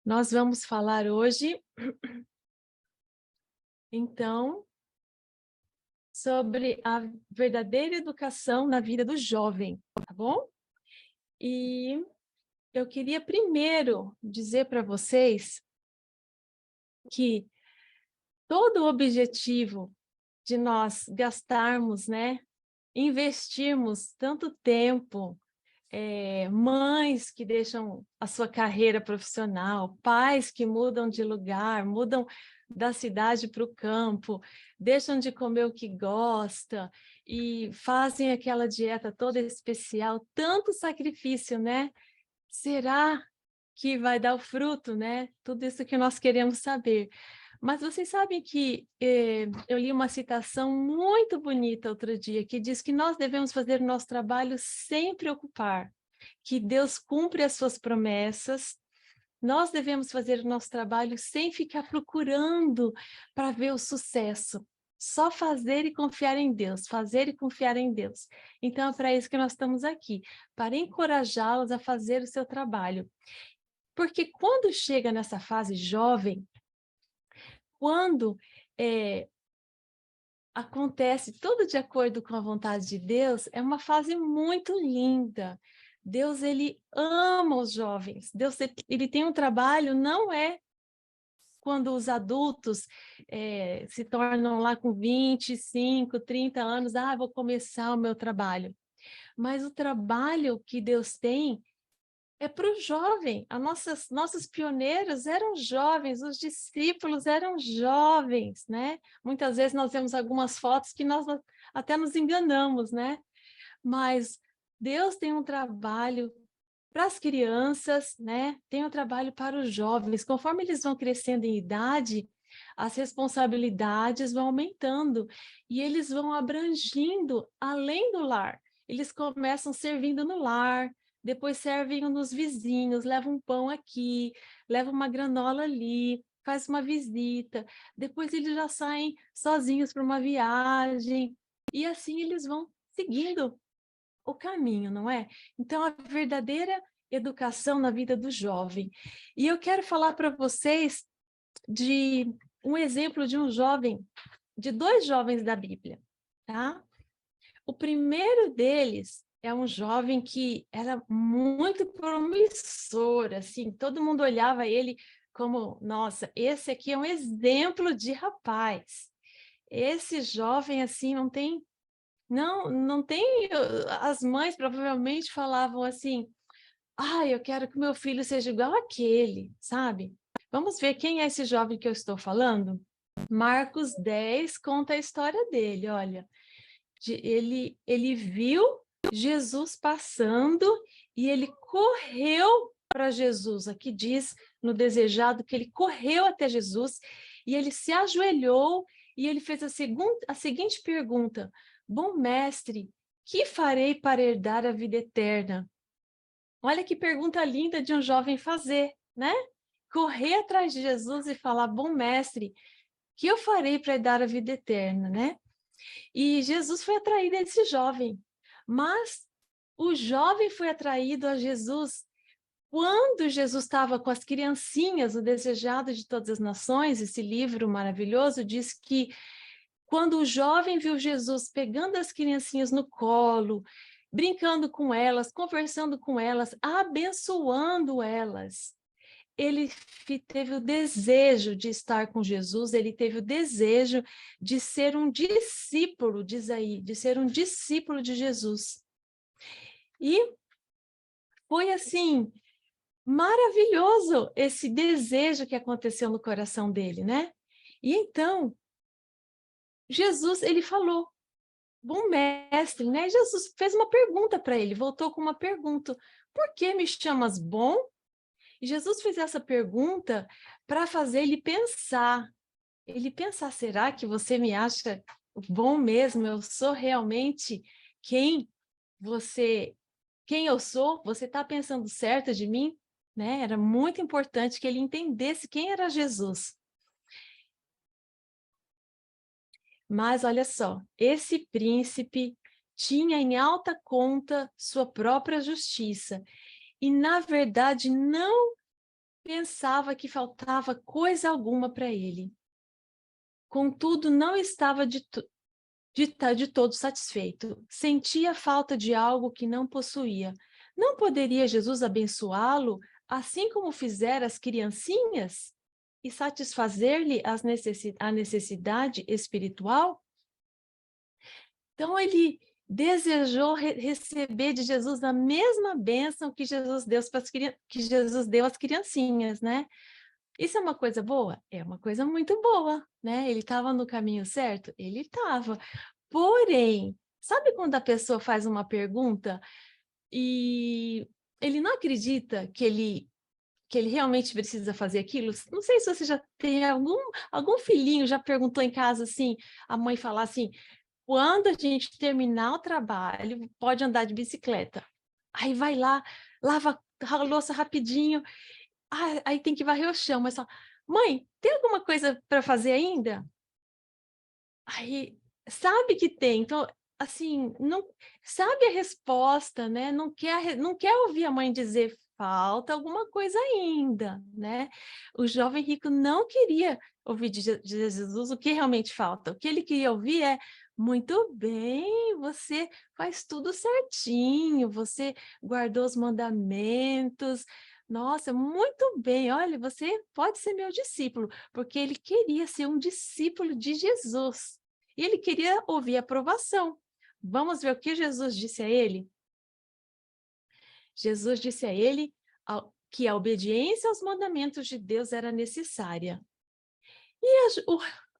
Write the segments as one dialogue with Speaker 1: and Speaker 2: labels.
Speaker 1: Nós vamos falar hoje, então, sobre a verdadeira educação na vida do jovem, tá bom? E eu queria primeiro dizer para vocês que todo o objetivo de nós gastarmos, né, investirmos tanto tempo, mães que deixam a sua carreira profissional, pais que mudam de lugar, mudam da cidade para o campo, deixam de comer o que gosta e fazem aquela dieta toda especial, tanto sacrifício, né? Será que vai dar o fruto, né? Tudo isso que nós queremos saber. Mas vocês sabem que eu li uma citação muito bonita outro dia, que diz que nós devemos fazer o nosso trabalho sem preocupar, que Deus cumpre as suas promessas, nós devemos fazer o nosso trabalho sem ficar procurando para ver o sucesso. Só fazer e confiar em Deus, fazer e confiar em Deus. Então, é para isso que nós estamos aqui, para encorajá-los a fazer o seu trabalho. Porque quando chega nessa fase jovem, quando acontece tudo de acordo com a vontade de Deus, é uma fase muito linda. Deus, ele ama os jovens. Deus, ele tem um trabalho, não é quando os adultos se tornam lá com 25, 30 anos, vou começar o meu trabalho. Mas o trabalho que Deus tem é para o jovem. Nossos pioneiros eram jovens, os discípulos eram jovens, né? Muitas vezes nós vemos algumas fotos que nós até nos enganamos, né? Mas Deus tem um trabalho para as crianças, né? Tem um trabalho para os jovens. Conforme eles vão crescendo em idade, as responsabilidades vão aumentando e eles vão abrangindo além do lar. Eles começam servindo no lar, depois servem nos vizinhos, levam um pão aqui, levam uma granola ali, faz uma visita, depois eles já saem sozinhos para uma viagem, e assim eles vão seguindo o caminho, não é? Então, a verdadeira educação na vida do jovem. E eu quero falar para vocês de um exemplo de um jovem, de dois jovens da Bíblia, tá? O primeiro deles é um jovem que era muito promissor, assim, todo mundo olhava ele como, nossa, esse aqui é um exemplo de rapaz. Esse jovem, assim, não tem, as mães provavelmente falavam assim, eu quero que meu filho seja igual àquele, sabe? Vamos ver quem é esse jovem que eu estou falando? Marcos 10 conta a história dele, olha. Ele viu Jesus passando e ele correu para Jesus. Aqui diz no desejado que ele correu até Jesus e ele se ajoelhou e ele fez a seguinte pergunta: Bom mestre, que farei para herdar a vida eterna? Olha que pergunta linda de um jovem fazer, né? Correr atrás de Jesus e falar: Bom mestre, que eu farei para herdar a vida eterna, né? E Jesus foi atraído a esse jovem, mas o jovem foi atraído a Jesus quando Jesus estava com as criancinhas, o Desejado de Todas as Nações, esse livro maravilhoso, diz que quando o jovem viu Jesus pegando as criancinhas no colo, brincando com elas, conversando com elas, abençoando elas, ele teve o desejo de estar com Jesus, ele teve o desejo de ser um discípulo, diz aí, de ser um discípulo de Jesus. E foi assim, maravilhoso esse desejo que aconteceu no coração dele, né? E então, Jesus, ele falou, bom mestre, né? Jesus fez uma pergunta para ele, voltou com uma pergunta, por que me chamas bom? E Jesus fez essa pergunta para fazer ele pensar. Ele pensar, será que você me acha bom mesmo? Eu sou realmente quem você, quem eu sou? Você está pensando certo de mim? Né? Era muito importante que ele entendesse quem era Jesus. Mas olha só, esse príncipe tinha em alta conta sua própria justiça e, na verdade, não pensava que faltava coisa alguma para ele. Contudo, não estava de todo satisfeito. Sentia falta de algo que não possuía. Não poderia Jesus abençoá-lo, assim como fizera as criancinhas, e satisfazer-lhe a necessidade espiritual? Então, ele desejou receber de Jesus a mesma bênção que que Jesus deu às criancinhas, né? Isso é uma coisa boa? É uma coisa muito boa, né? Ele estava no caminho certo? Ele estava. Porém, sabe quando a pessoa faz uma pergunta e ele não acredita que ele realmente precisa fazer aquilo? Não sei se você já tem algum filhinho já perguntou em casa assim, a mãe falar assim, quando a gente terminar o trabalho, pode andar de bicicleta. Aí vai lá, lava a louça rapidinho, aí tem que varrer o chão, mas só, mãe, tem alguma coisa para fazer ainda? Aí sabe que tem, então assim, não sabe a resposta, né? Não quer ouvir a mãe dizer falta alguma coisa ainda, né? O jovem rico não queria ouvir de Jesus o que realmente falta. O que ele queria ouvir é: muito bem, você faz tudo certinho, você guardou os mandamentos. Nossa, muito bem. Olha, você pode ser meu discípulo, porque ele queria ser um discípulo de Jesus. E ele queria ouvir aprovação. Vamos ver o que Jesus disse a ele? Jesus disse a ele que a obediência aos mandamentos de Deus era necessária. E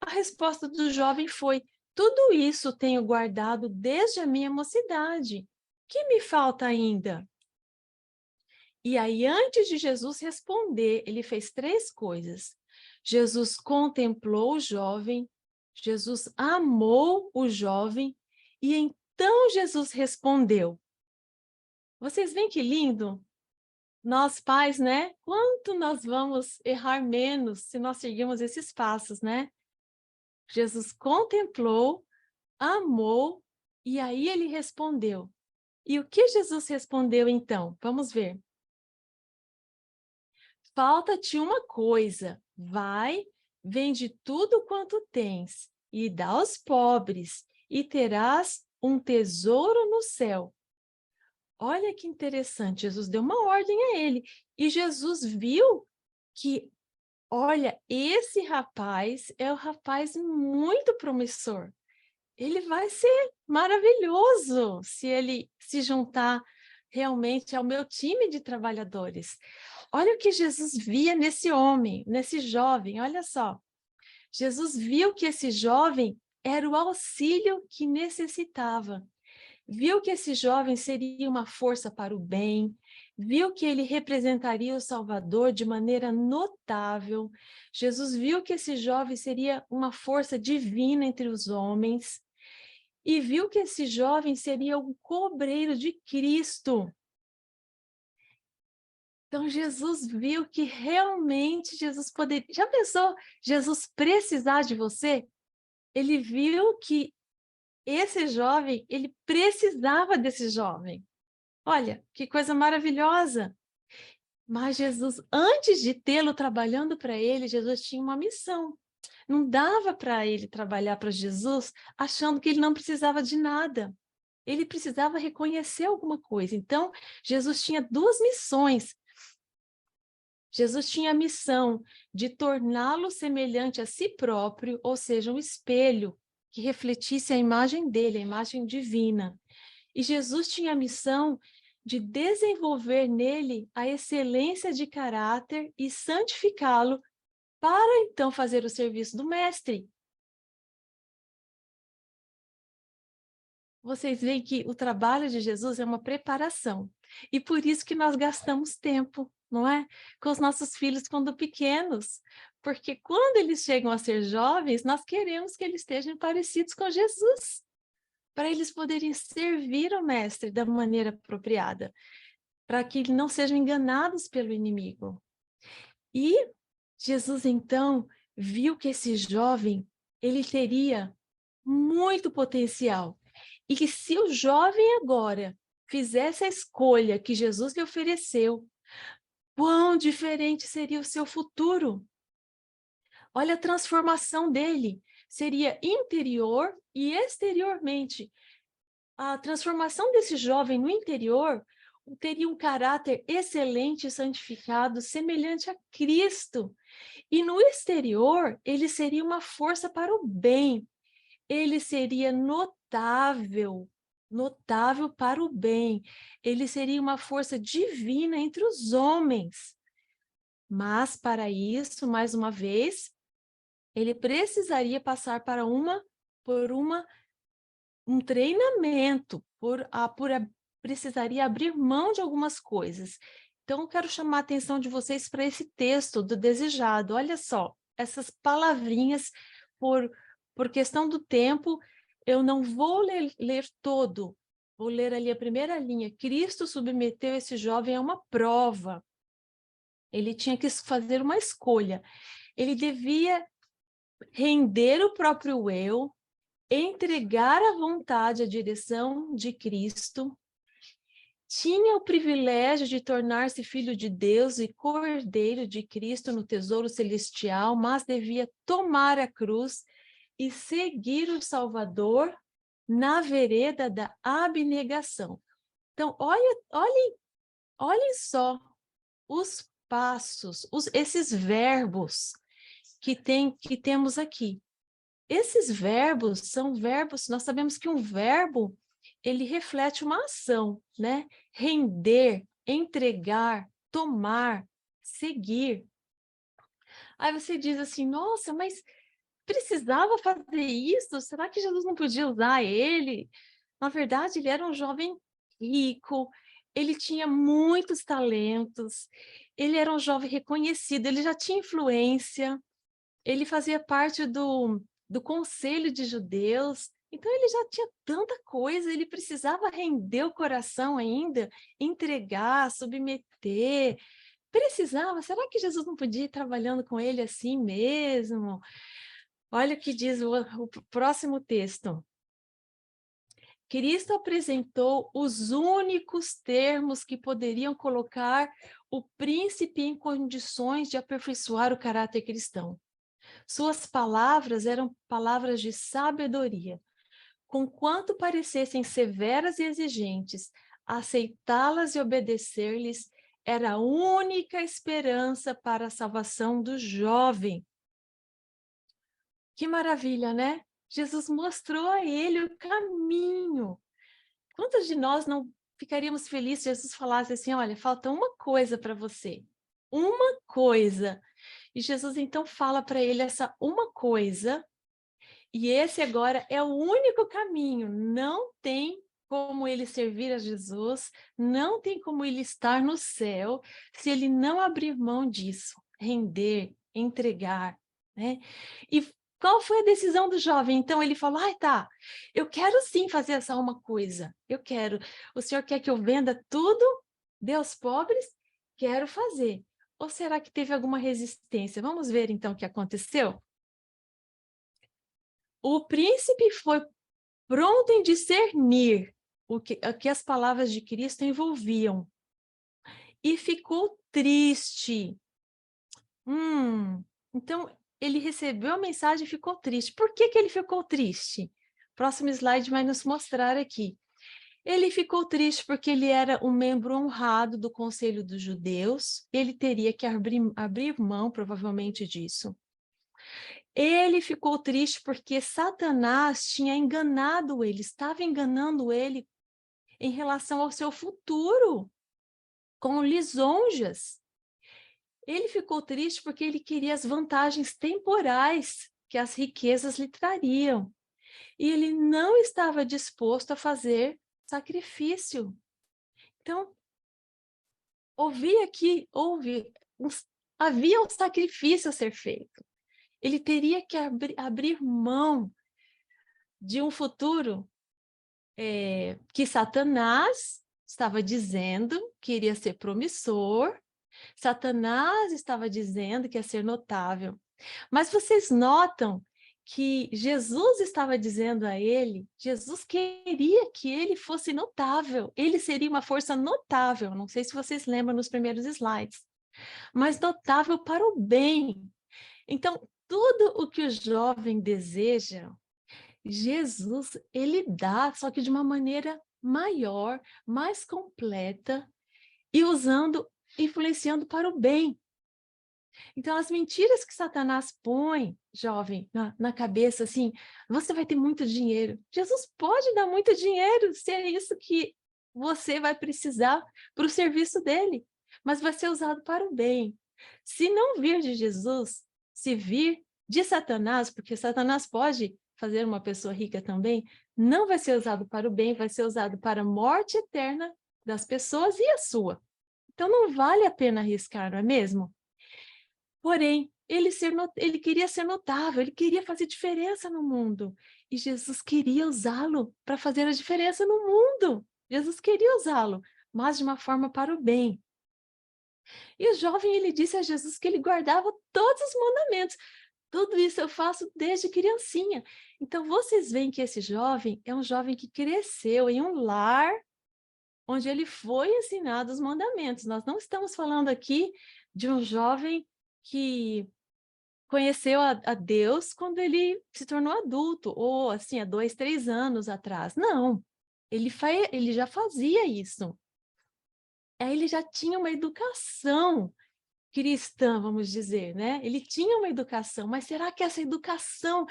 Speaker 1: a resposta do jovem foi: tudo isso tenho guardado desde a minha mocidade. Que me falta ainda? E aí, antes de Jesus responder, ele fez 3 coisas. Jesus contemplou o jovem, Jesus amou o jovem, e então Jesus respondeu. Vocês veem que lindo? Nós pais, né? Quanto nós vamos errar menos se nós seguirmos esses passos, né? Jesus contemplou, amou, e aí ele respondeu. E o que Jesus respondeu então? Vamos ver. Falta-te uma coisa, vai, vende tudo quanto tens e dá aos pobres, e terás um tesouro no céu. Olha que interessante, Jesus deu uma ordem a ele, e Jesus viu que, olha, esse rapaz é um rapaz muito promissor. Ele vai ser maravilhoso se ele se juntar realmente ao meu time de trabalhadores. Olha o que Jesus via nesse homem, nesse jovem, olha só. Jesus viu que esse jovem era o auxílio que necessitava. Viu que esse jovem seria uma força para o bem, viu que ele representaria o Salvador de maneira notável. Jesus viu que esse jovem seria uma força divina entre os homens e viu que esse jovem seria um cobreiro de Cristo. Então, Jesus viu que realmente Jesus poderia... Já pensou Jesus precisar de você? Ele viu que esse jovem, ele precisava desse jovem. Olha, que coisa maravilhosa. Mas Jesus, antes de tê-lo trabalhando para ele, Jesus tinha uma missão. Não dava para ele trabalhar para Jesus achando que ele não precisava de nada. Ele precisava reconhecer alguma coisa. Então, Jesus tinha 2 missões. Jesus tinha a missão de torná-lo semelhante a si próprio, ou seja, um espelho que refletisse a imagem dele, a imagem divina. E Jesus tinha a missão de desenvolver nele a excelência de caráter e santificá-lo para então fazer o serviço do mestre. Vocês veem que o trabalho de Jesus é uma preparação. E por isso que nós gastamos tempo, não é? Com os nossos filhos quando pequenos. Porque quando eles chegam a ser jovens, nós queremos que eles estejam parecidos com Jesus, para eles poderem servir o mestre da maneira apropriada, para que não sejam enganados pelo inimigo. E Jesus, então, viu que esse jovem, ele teria muito potencial. E que se o jovem agora fizesse a escolha que Jesus lhe ofereceu, quão diferente seria o seu futuro. Olha a transformação dele. Seria interior e exteriormente. A transformação desse jovem no interior teria um caráter excelente e santificado, semelhante a Cristo. E no exterior, ele seria uma força para o bem. Ele seria notável, notável para o bem. Ele seria uma força divina entre os homens. Mas, para isso, mais uma vez, ele precisaria passar por um treinamento, precisaria abrir mão de algumas coisas. Então, eu quero chamar a atenção de vocês para esse texto do desejado. Olha só, essas palavrinhas, por questão do tempo, eu não vou ler todo, vou ler ali a primeira linha. Cristo submeteu esse jovem a uma prova. Ele tinha que fazer uma escolha. Ele devia render o próprio eu, entregar à vontade a direção de Cristo, tinha o privilégio de tornar-se filho de Deus e cordeiro de Cristo no tesouro celestial, mas devia tomar a cruz e seguir o Salvador na vereda da abnegação. Então, olhem só os passos, esses verbos que temos aqui. Esses verbos são verbos, nós sabemos que um verbo, ele reflete uma ação, né? Render, entregar, tomar, seguir. Aí você diz assim, nossa, mas precisava fazer isso? Será que Jesus não podia usar ele? Na verdade, ele era um jovem rico, ele tinha muitos talentos, ele era um jovem reconhecido, ele já tinha influência, ele fazia parte do conselho de judeus, então ele já tinha tanta coisa, ele precisava render o coração ainda, entregar, submeter, precisava, será que Jesus não podia ir trabalhando com ele assim mesmo? Olha o que diz o próximo texto. Cristo apresentou os únicos termos que poderiam colocar o príncipe em condições de aperfeiçoar o caráter cristão. Suas palavras eram palavras de sabedoria. Conquanto parecessem severas e exigentes, aceitá-las e obedecer-lhes era a única esperança para a salvação do jovem. Que maravilha, né? Jesus mostrou a ele o caminho. Quantos de nós não ficaríamos felizes se Jesus falasse assim, olha, falta uma coisa para você. Uma coisa. E Jesus então fala para ele essa uma coisa, e esse agora é o único caminho. Não tem como ele servir a Jesus, não tem como ele estar no céu, se ele não abrir mão disso, render, entregar, né? E qual foi a decisão do jovem? Então ele falou, tá, eu quero sim fazer essa uma coisa, eu quero. O senhor quer que eu venda tudo, dê aos pobres? Quero fazer. Ou será que teve alguma resistência? Vamos ver então o que aconteceu? O príncipe foi pronto em discernir o que as palavras de Cristo envolviam e ficou triste. Então, ele recebeu a mensagem e ficou triste. Por que ele ficou triste? Próximo slide vai nos mostrar aqui. Ele ficou triste porque ele era um membro honrado do Conselho dos Judeus, ele teria que abrir mão, provavelmente, disso. Ele ficou triste porque Satanás tinha enganado ele, estava enganando ele em relação ao seu futuro, com lisonjas. Ele ficou triste porque ele queria as vantagens temporais que as riquezas lhe trariam. E ele não estava disposto a fazer sacrifício. Então, havia um sacrifício a ser feito. Ele teria que abrir mão de um futuro que Satanás estava dizendo que iria ser promissor, Satanás estava dizendo que ia ser notável. Mas vocês notam que Jesus estava dizendo a ele, Jesus queria que ele fosse notável, ele seria uma força notável, não sei se vocês lembram nos primeiros slides. mas notável para o bem. Então, tudo o que o jovem deseja, Jesus, ele dá, só que de uma maneira maior, mais completa e influenciando para o bem. Então, as mentiras que Satanás põe, jovem, na cabeça, assim, você vai ter muito dinheiro. Jesus pode dar muito dinheiro, se é isso que você vai precisar para o serviço dele, mas vai ser usado para o bem. Se não vir de Jesus, se vir de Satanás, porque Satanás pode fazer uma pessoa rica também, não vai ser usado para o bem, vai ser usado para a morte eterna das pessoas e a sua. Então, não vale a pena arriscar, não é mesmo? Porém, ele queria ser notável, ele queria fazer diferença no mundo. E Jesus queria usá-lo para fazer a diferença no mundo. Jesus queria usá-lo, mas de uma forma para o bem. E o jovem, ele disse a Jesus que ele guardava todos os mandamentos. Tudo isso eu faço desde criancinha. Então, vocês veem que esse jovem é um jovem que cresceu em um lar onde ele foi ensinado os mandamentos. Nós não estamos falando aqui de um jovem que conheceu a Deus quando ele se tornou adulto, ou assim, há 2, 3 anos atrás. Não, ele já fazia isso. Aí ele já tinha uma educação cristã, vamos dizer, né? Ele tinha uma educação, mas será que essa educação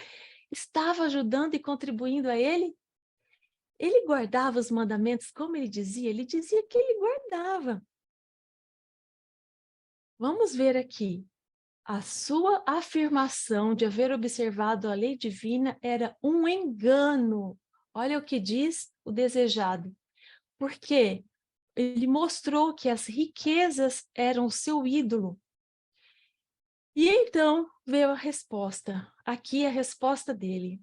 Speaker 1: estava ajudando e contribuindo a ele? Ele guardava os mandamentos, como ele dizia que ele guardava. Vamos ver aqui. A sua afirmação de haver observado a lei divina era um engano. Olha o que diz o desejado. Porque ele mostrou que as riquezas eram o seu ídolo. E então veio a resposta. Aqui é a resposta dele.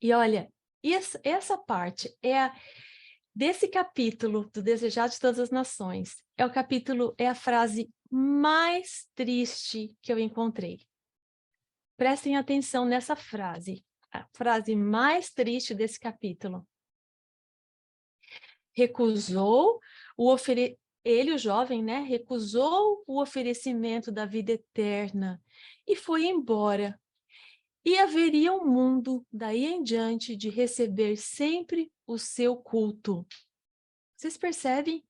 Speaker 1: E olha, essa parte desse capítulo do Desejado de Todas as Nações. É a frase mais triste que eu encontrei. Prestem atenção nessa frase, a frase mais triste desse capítulo. Ele, o jovem, né, recusou o oferecimento da vida eterna e foi embora. E haveria um mundo, daí em diante, de receber sempre o seu culto. Vocês percebem?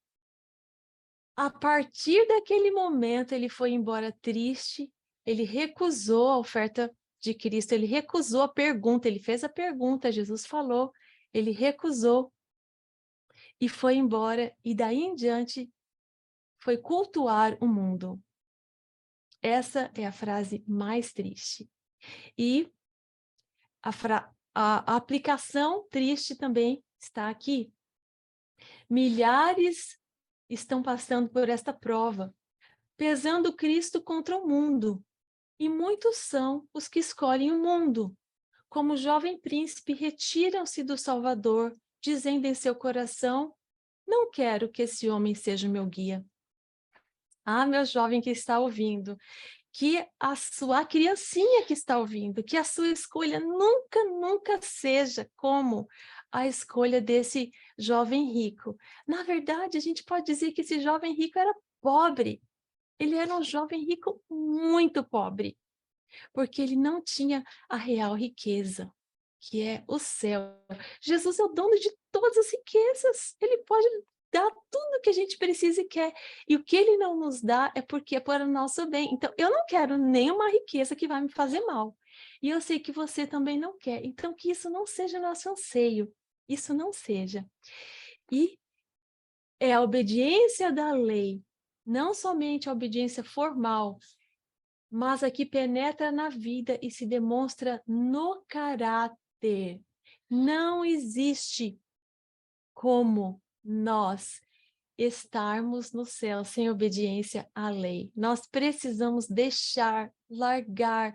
Speaker 1: A partir daquele momento, ele foi embora triste, ele recusou a oferta de Cristo, ele recusou a pergunta, ele fez a pergunta, Jesus falou, ele recusou e foi embora, e daí em diante foi cultuar o mundo. Essa é a frase mais triste. E a aplicação triste também está aqui. Milhares estão passando por esta prova, pesando Cristo contra o mundo. E muitos são os que escolhem o mundo. Como o jovem príncipe, retiram-se do Salvador, dizendo em seu coração: não quero que esse homem seja o meu guia. Ah, meu jovem que está ouvindo, que a sua criancinha que está ouvindo, que a sua escolha nunca, nunca seja como a escolha desse jovem rico. Na verdade, a gente pode dizer que esse jovem rico era pobre. Ele era um jovem rico muito pobre, porque ele não tinha a real riqueza, que é o céu. Jesus é o dono de todas as riquezas. Ele pode dar tudo o que a gente precisa e quer. E o que ele não nos dá é porque é para o nosso bem. Então, eu não quero nenhuma riqueza que vai me fazer mal. E eu sei que você também não quer. Então, que isso não seja nosso anseio. Isso não seja. E é a obediência da lei, não somente a obediência formal, mas a que penetra na vida e se demonstra no caráter. Não existe como nós estarmos no céu sem obediência à lei. Nós precisamos deixar, largar,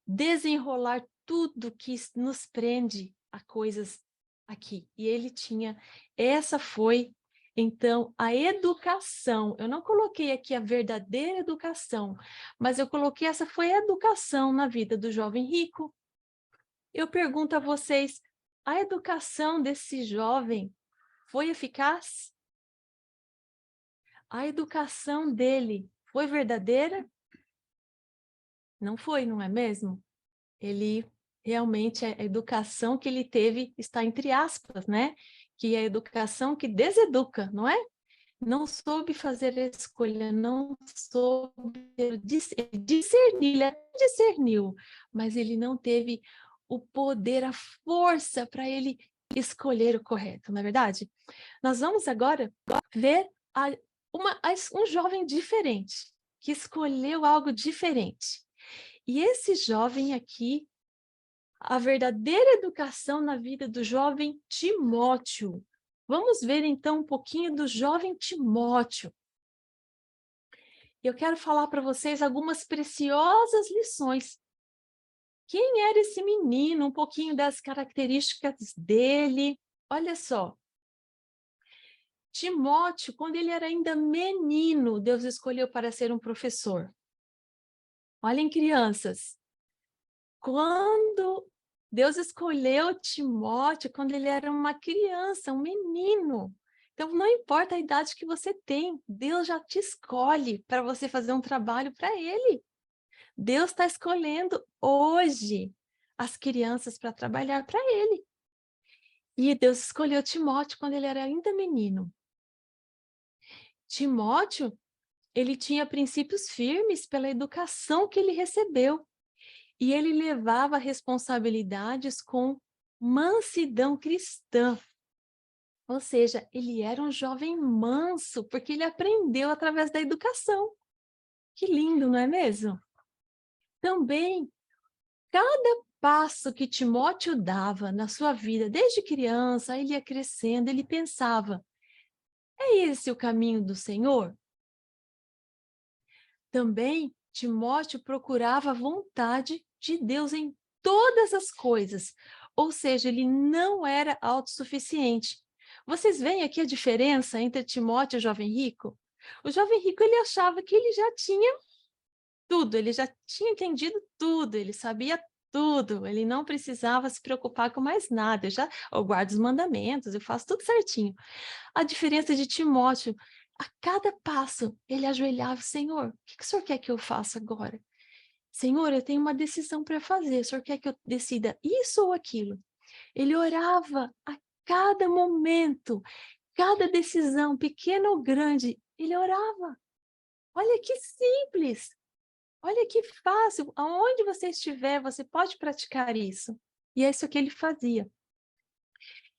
Speaker 1: desenrolar tudo que nos prende a coisas aqui. E ele tinha, essa foi, então, a educação. Eu não coloquei aqui a verdadeira educação, mas eu coloquei essa foi a educação na vida do jovem rico. Eu pergunto a vocês, a educação desse jovem foi eficaz? A educação dele Foi verdadeira? Não foi, não é mesmo? Ele realmente, a educação que ele teve está entre aspas, né? Que é a educação que deseduca, não é? Não soube fazer a escolha, não soube discernir, ele até discerniu, mas ele não teve o poder, a força para ele escolher o correto, não é verdade? Nós vamos agora ver um jovem diferente, que escolheu algo diferente. E esse jovem aqui, a verdadeira educação na vida do jovem Timóteo. Vamos ver então um pouquinho do jovem Timóteo. Eu quero falar para vocês algumas preciosas lições. Quem era esse menino? Um pouquinho das características dele. Olha só. Timóteo, quando ele era ainda menino, Deus escolheu para ser um professor. Olhem, crianças. Quando Deus escolheu Timóteo, quando ele era uma criança, um menino. Então, não importa a idade que você tem, Deus já te escolhe para você fazer um trabalho para Ele. Deus está escolhendo hoje as crianças para trabalhar para Ele. E Deus escolheu Timóteo quando ele era ainda menino. Timóteo, ele tinha princípios firmes pela educação que ele recebeu. E ele levava responsabilidades com mansidão cristã. Ou seja, ele era um jovem manso, porque ele aprendeu através da educação. Que lindo, não é mesmo? Também, cada passo que Timóteo dava na sua vida, desde criança, ele ia crescendo, ele pensava, é esse o caminho do Senhor? Também, Timóteo procurava a vontade de Deus em todas as coisas, ou seja, ele não era autossuficiente. Vocês veem aqui a diferença entre Timóteo e o jovem rico? O jovem rico, ele achava que ele já tinha tudo, ele já tinha entendido tudo, ele sabia tudo, ele não precisava se preocupar com mais nada. Eu guardo os mandamentos, eu faço tudo certinho. A diferença de Timóteo, a cada passo, ele ajoelhava, Senhor, o que o Senhor quer que eu faça agora? Senhor, eu tenho uma decisão para fazer, o Senhor quer que eu decida isso ou aquilo? Ele orava a cada momento, cada decisão, pequena ou grande, ele orava. Olha que simples, olha que fácil, aonde você estiver, você pode praticar isso. E é isso que ele fazia.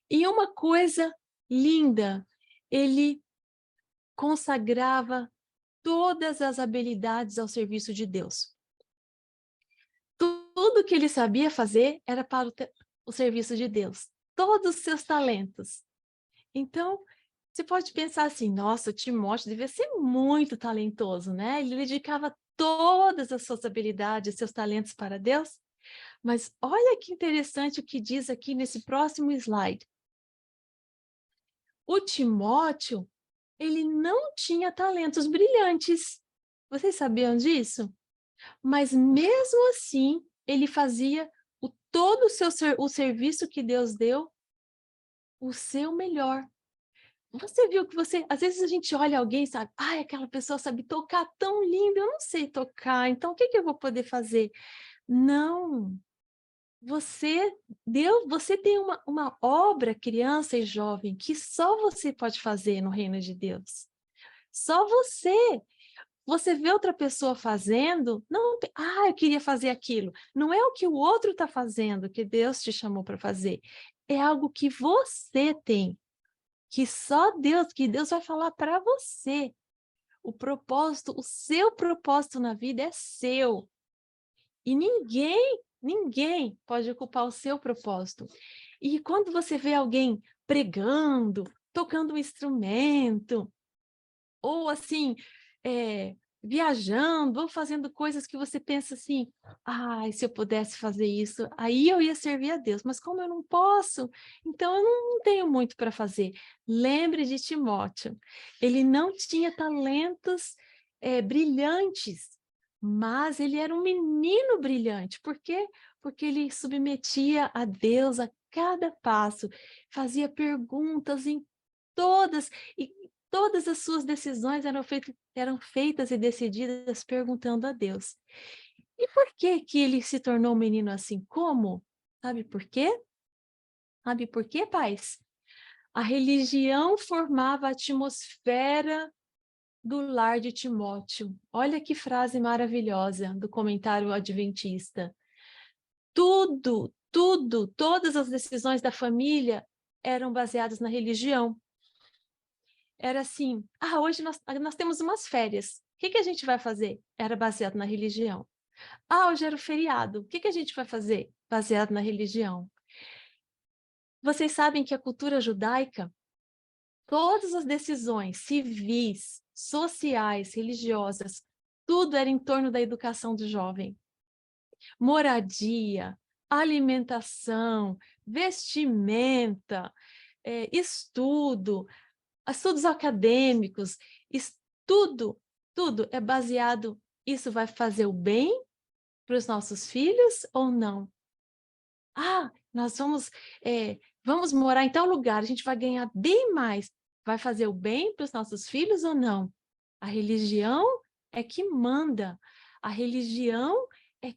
Speaker 1: E uma coisa linda, ele consagrava todas as habilidades ao serviço de Deus. Tudo que ele sabia fazer era para o serviço de Deus. Todos os seus talentos. Então, você pode pensar assim, nossa, o Timóteo devia ser muito talentoso, né? Ele dedicava todas as suas habilidades, seus talentos para Deus. Mas olha que interessante o que diz aqui nesse próximo slide. O Timóteo, ele não tinha talentos brilhantes. Vocês sabiam disso? Mas mesmo assim, ele fazia todo o serviço que Deus deu, o seu melhor. Você viu que às vezes a gente olha alguém e sabe, ai, aquela pessoa sabe tocar tão lindo, eu não sei tocar, então o que que eu vou poder fazer? Não, você tem uma obra, criança e jovem, que só você pode fazer no reino de Deus. Só você. Você vê outra pessoa fazendo, não, eu queria fazer aquilo. Não é o que o outro está fazendo, que Deus te chamou para fazer. É algo que você tem, que Deus vai falar para você. O propósito, o seu propósito na vida é seu. E ninguém pode ocupar o seu propósito. E quando você vê alguém pregando, tocando um instrumento, ou assim, viajando, ou fazendo coisas que você pensa assim, ai, se eu pudesse fazer isso, aí eu ia servir a Deus, mas como eu não posso, então eu não tenho muito para fazer. Lembre de Timóteo, ele não tinha talentos brilhantes, mas ele era um menino brilhante. Por quê? Porque ele submetia a Deus a cada passo, fazia perguntas em todas, todas as suas decisões eram feitas e decididas perguntando a Deus. E por que que ele se tornou um menino assim? Como? Sabe por quê? Sabe por quê, pais? A religião formava a atmosfera do lar de Timóteo. Olha que frase maravilhosa do comentário adventista. Todas as decisões da família eram baseadas na religião. Era assim, hoje nós temos umas férias. O que que a gente vai fazer? Era baseado na religião. Hoje era o feriado. O que que a gente vai fazer? Baseado na religião. Vocês sabem que a cultura judaica, todas as decisões civis, sociais, religiosas, tudo era em torno da educação do jovem. Moradia, alimentação, vestimenta, estudos acadêmicos, tudo é baseado, isso vai fazer o bem para os nossos filhos ou não? Nós vamos morar em tal lugar, a gente vai ganhar bem mais, vai fazer o bem para os nossos filhos ou não? A religião é que manda, a religião é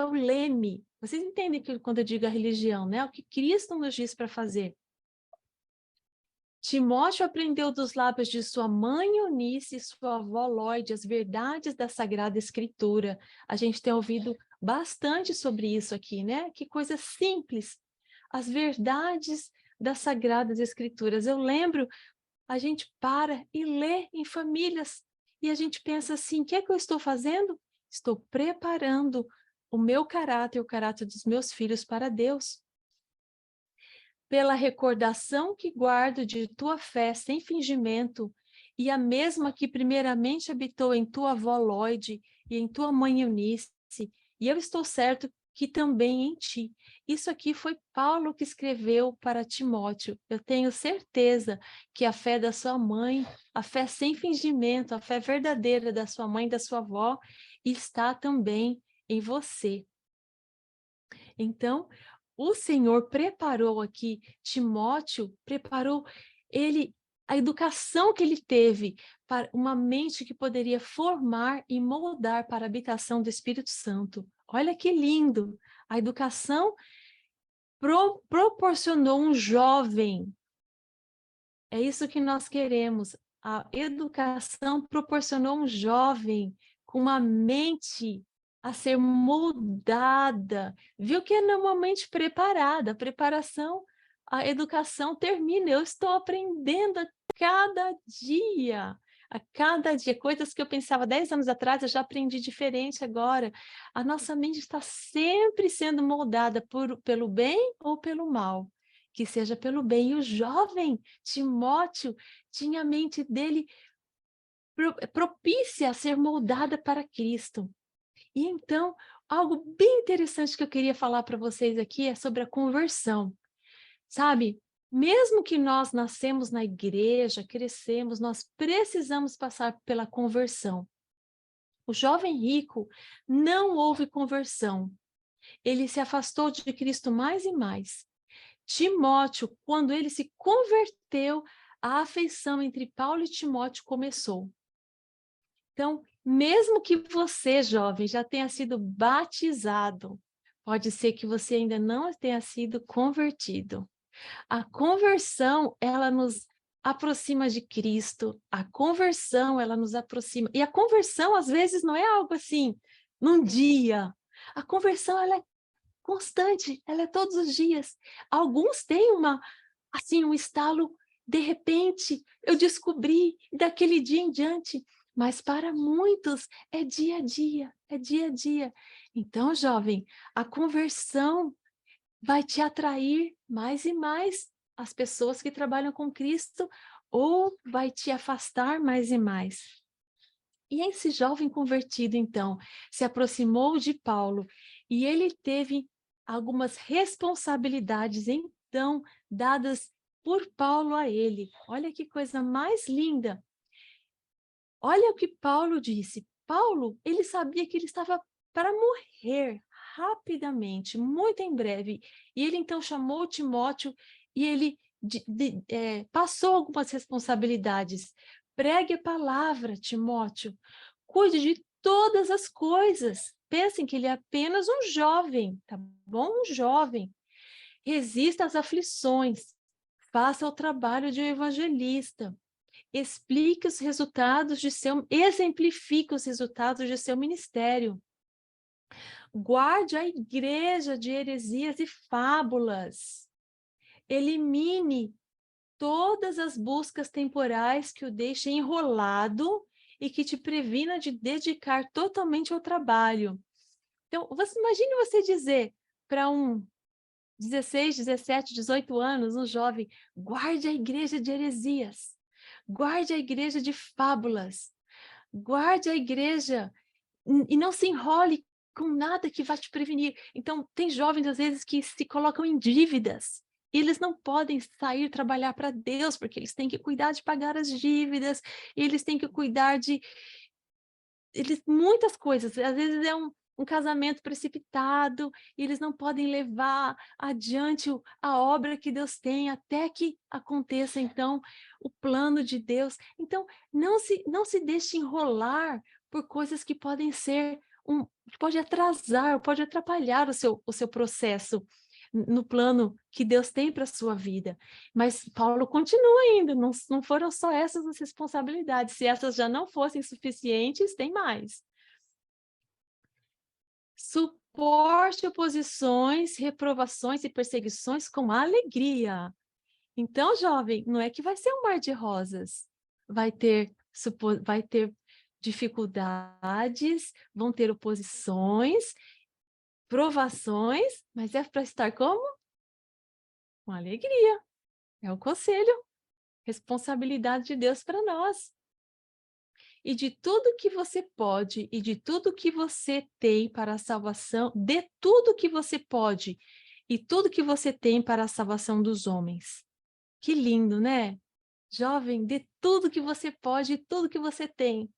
Speaker 1: o leme. Vocês entendem que quando eu digo a religião, né? O que Cristo nos diz para fazer. Timóteo aprendeu dos lábios de sua mãe Eunice e sua avó Lóide as verdades da Sagrada Escritura. A gente tem ouvido bastante sobre isso aqui, né? Que coisa simples. As verdades das Sagradas Escrituras. Eu lembro, a gente para e lê em famílias e a gente pensa assim, o que é que eu estou fazendo? Estou preparando o meu caráter, o caráter dos meus filhos para Deus. Pela recordação que guardo de tua fé sem fingimento, e a mesma que primeiramente habitou em tua avó Lóide e em tua mãe Eunice, e eu estou certo que também em ti. Isso aqui foi Paulo que escreveu para Timóteo. Eu tenho certeza que a fé da sua mãe, a fé sem fingimento, a fé verdadeira da sua mãe e da sua avó, está também em você. Então, o Senhor preparou aqui, Timóteo preparou a educação que ele teve para uma mente que poderia formar e moldar para a habitação do Espírito Santo. Olha que lindo! A educação proporcionou um jovem. É isso que nós queremos. A educação proporcionou um jovem com uma mente a ser moldada, viu que é normalmente preparada, a preparação, a educação termina, eu estou aprendendo a cada dia, coisas que eu pensava 10 anos atrás, eu já aprendi diferente agora. A nossa mente está sempre sendo moldada pelo bem ou pelo mal, que seja pelo bem. E o jovem Timóteo tinha a mente dele propícia a ser moldada para Cristo. E então, algo bem interessante que eu queria falar para vocês aqui é sobre a conversão. Sabe, mesmo que nós nascemos na igreja, crescemos, nós precisamos passar pela conversão. O jovem rico não houve conversão. Ele se afastou de Cristo mais e mais. Timóteo, quando ele se converteu, a afeição entre Paulo e Timóteo começou. Então, mesmo que você, jovem, já tenha sido batizado, pode ser que você ainda não tenha sido convertido. A conversão, ela nos aproxima de Cristo. A conversão, ela nos aproxima. E a conversão, às vezes, não é algo assim, num dia. A conversão, ela é constante, ela é todos os dias. Alguns têm um estalo, de repente, eu descobri, daquele dia em diante. Mas para muitos é dia a dia, é dia a dia. Então, jovem, a conversão vai te atrair mais e mais as pessoas que trabalham com Cristo, ou vai te afastar mais e mais. E esse jovem convertido, então, se aproximou de Paulo e ele teve algumas responsabilidades, então, dadas por Paulo a ele. Olha que coisa mais linda! Olha o que Paulo disse. Paulo, ele sabia que ele estava para morrer rapidamente, muito em breve. E ele então chamou Timóteo e ele passou algumas responsabilidades. Pregue a palavra, Timóteo. Cuide de todas as coisas. Pensem que ele é apenas um jovem, tá bom? Um jovem. Resista às aflições. Faça o trabalho de um evangelista. Explique os resultados exemplifique os resultados de seu ministério. Guarde a igreja de heresias e fábulas. Elimine todas as buscas temporais que o deixem enrolado e que te previna de dedicar totalmente ao trabalho. Então, imagine você dizer para um 16, 17, 18 anos, um jovem, guarde a igreja de heresias, guarde a igreja de fábulas, guarde a igreja e não se enrole com nada que vá te prevenir. Então, tem jovens, às vezes, que se colocam em dívidas. Eles não podem sair trabalhar para Deus, porque eles têm que cuidar de pagar as dívidas, eles têm que cuidar de muitas coisas. Às vezes é um casamento precipitado, e eles não podem levar adiante a obra que Deus tem, até que aconteça, então, o plano de Deus. Então, não se deixe enrolar por coisas que podem ser, pode atrasar, pode atrapalhar o seu processo no plano que Deus tem para a sua vida. Mas Paulo continua ainda, não foram só essas as responsabilidades. Se essas já não fossem suficientes, tem mais. Suporte oposições, reprovações e perseguições com alegria. Então, jovem, não é que vai ser um mar de rosas. Vai ter dificuldades, vão ter oposições, provações, mas é para estar como? Com alegria. É o conselho, responsabilidade de Deus para nós. E de tudo que você pode e de tudo que você tem para a salvação, de tudo que você pode e tudo que você tem para a salvação dos homens. Que lindo, né? Jovem, de tudo que você pode e tudo que você tem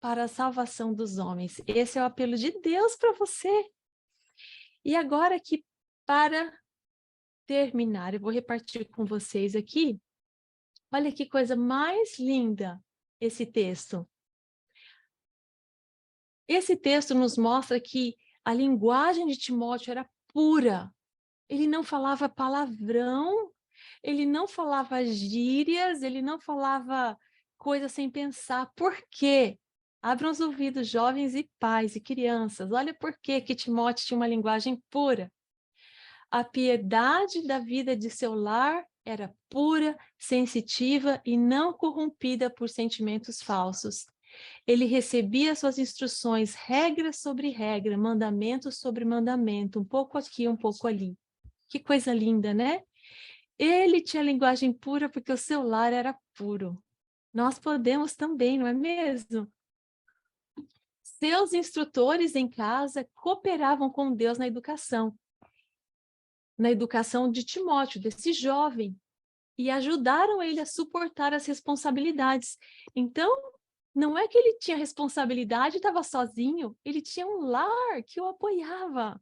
Speaker 1: para a salvação dos homens. Esse é o apelo de Deus para você. E agora que, para terminar, eu vou repartir com vocês aqui. Olha que coisa mais linda esse texto. Esse texto nos mostra que a linguagem de Timóteo era pura. Ele não falava palavrão, ele não falava gírias, ele não falava coisas sem pensar. Por quê? Abram os ouvidos, jovens e pais e crianças. Olha por que Timóteo tinha uma linguagem pura. A piedade da vida de seu lar era pura, sensitiva e não corrompida por sentimentos falsos. Ele recebia suas instruções, regra sobre regra, mandamento sobre mandamento, um pouco aqui, um pouco ali. Que coisa linda, né? Ele tinha linguagem pura porque o seu lar era puro. Nós podemos também, não é mesmo? Seus instrutores em casa cooperavam com Deus na educação de Timóteo, desse jovem, e ajudaram ele a suportar as responsabilidades. Então, não é que ele tinha responsabilidade e estava sozinho, ele tinha um lar que o apoiava.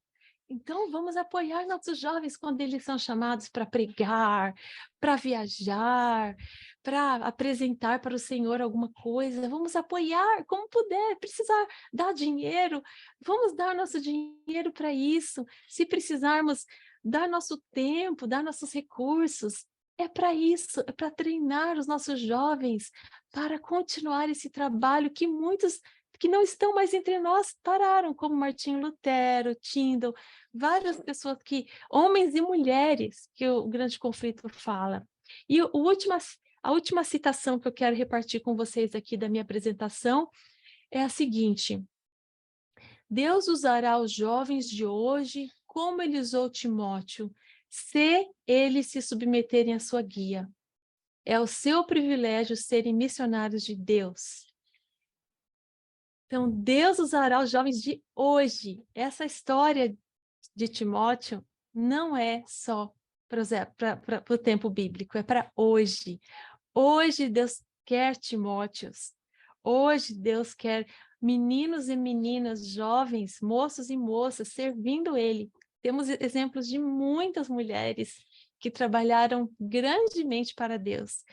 Speaker 1: Então, vamos apoiar nossos jovens quando eles são chamados para pregar, para viajar, para apresentar para o Senhor alguma coisa. Vamos apoiar como puder, precisar dar dinheiro, vamos dar nosso dinheiro para isso. Se precisarmos dar nosso tempo, dar nossos recursos, é para isso, é para treinar os nossos jovens para continuar esse trabalho que muitos que não estão mais entre nós pararam, como Martinho Lutero, Tyndale, várias pessoas homens e mulheres, que o Grande Conflito fala. E a última citação que eu quero repartir com vocês aqui da minha apresentação é a seguinte: Deus usará os jovens de hoje como ele usou Timóteo, se eles se submeterem à sua guia. É o seu privilégio serem missionários de Deus. Então, Deus usará os jovens de hoje. Essa história de Timóteo não é só para o tempo bíblico, é para hoje. Hoje Deus quer Timóteos. Hoje Deus quer meninos e meninas, jovens, moços e moças, servindo Ele. Temos exemplos de muitas mulheres que trabalharam grandemente para Deus.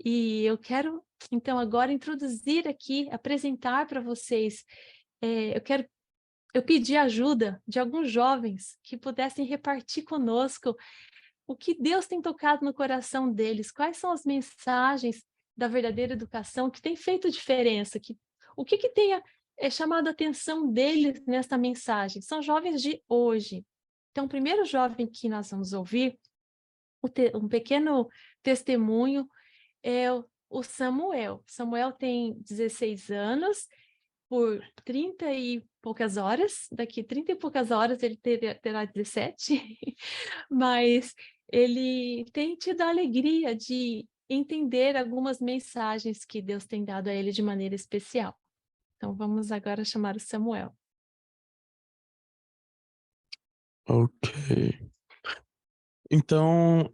Speaker 1: E eu quero, então, agora introduzir aqui, apresentar para vocês, eu pedi ajuda de alguns jovens que pudessem repartir conosco o que Deus tem tocado no coração deles, quais são as mensagens da verdadeira educação que tem feito diferença, o que tenha chamado a atenção deles nesta mensagem. São jovens de hoje. Então, o primeiro jovem que nós vamos ouvir, um pequeno testemunho, é o Samuel. Samuel tem 16 anos, por 30 e poucas horas, daqui 30 e poucas horas ele terá 17, mas ele tem tido a alegria de entender algumas mensagens que Deus tem dado a ele de maneira especial. Então vamos agora chamar o Samuel.
Speaker 2: Ok. Então,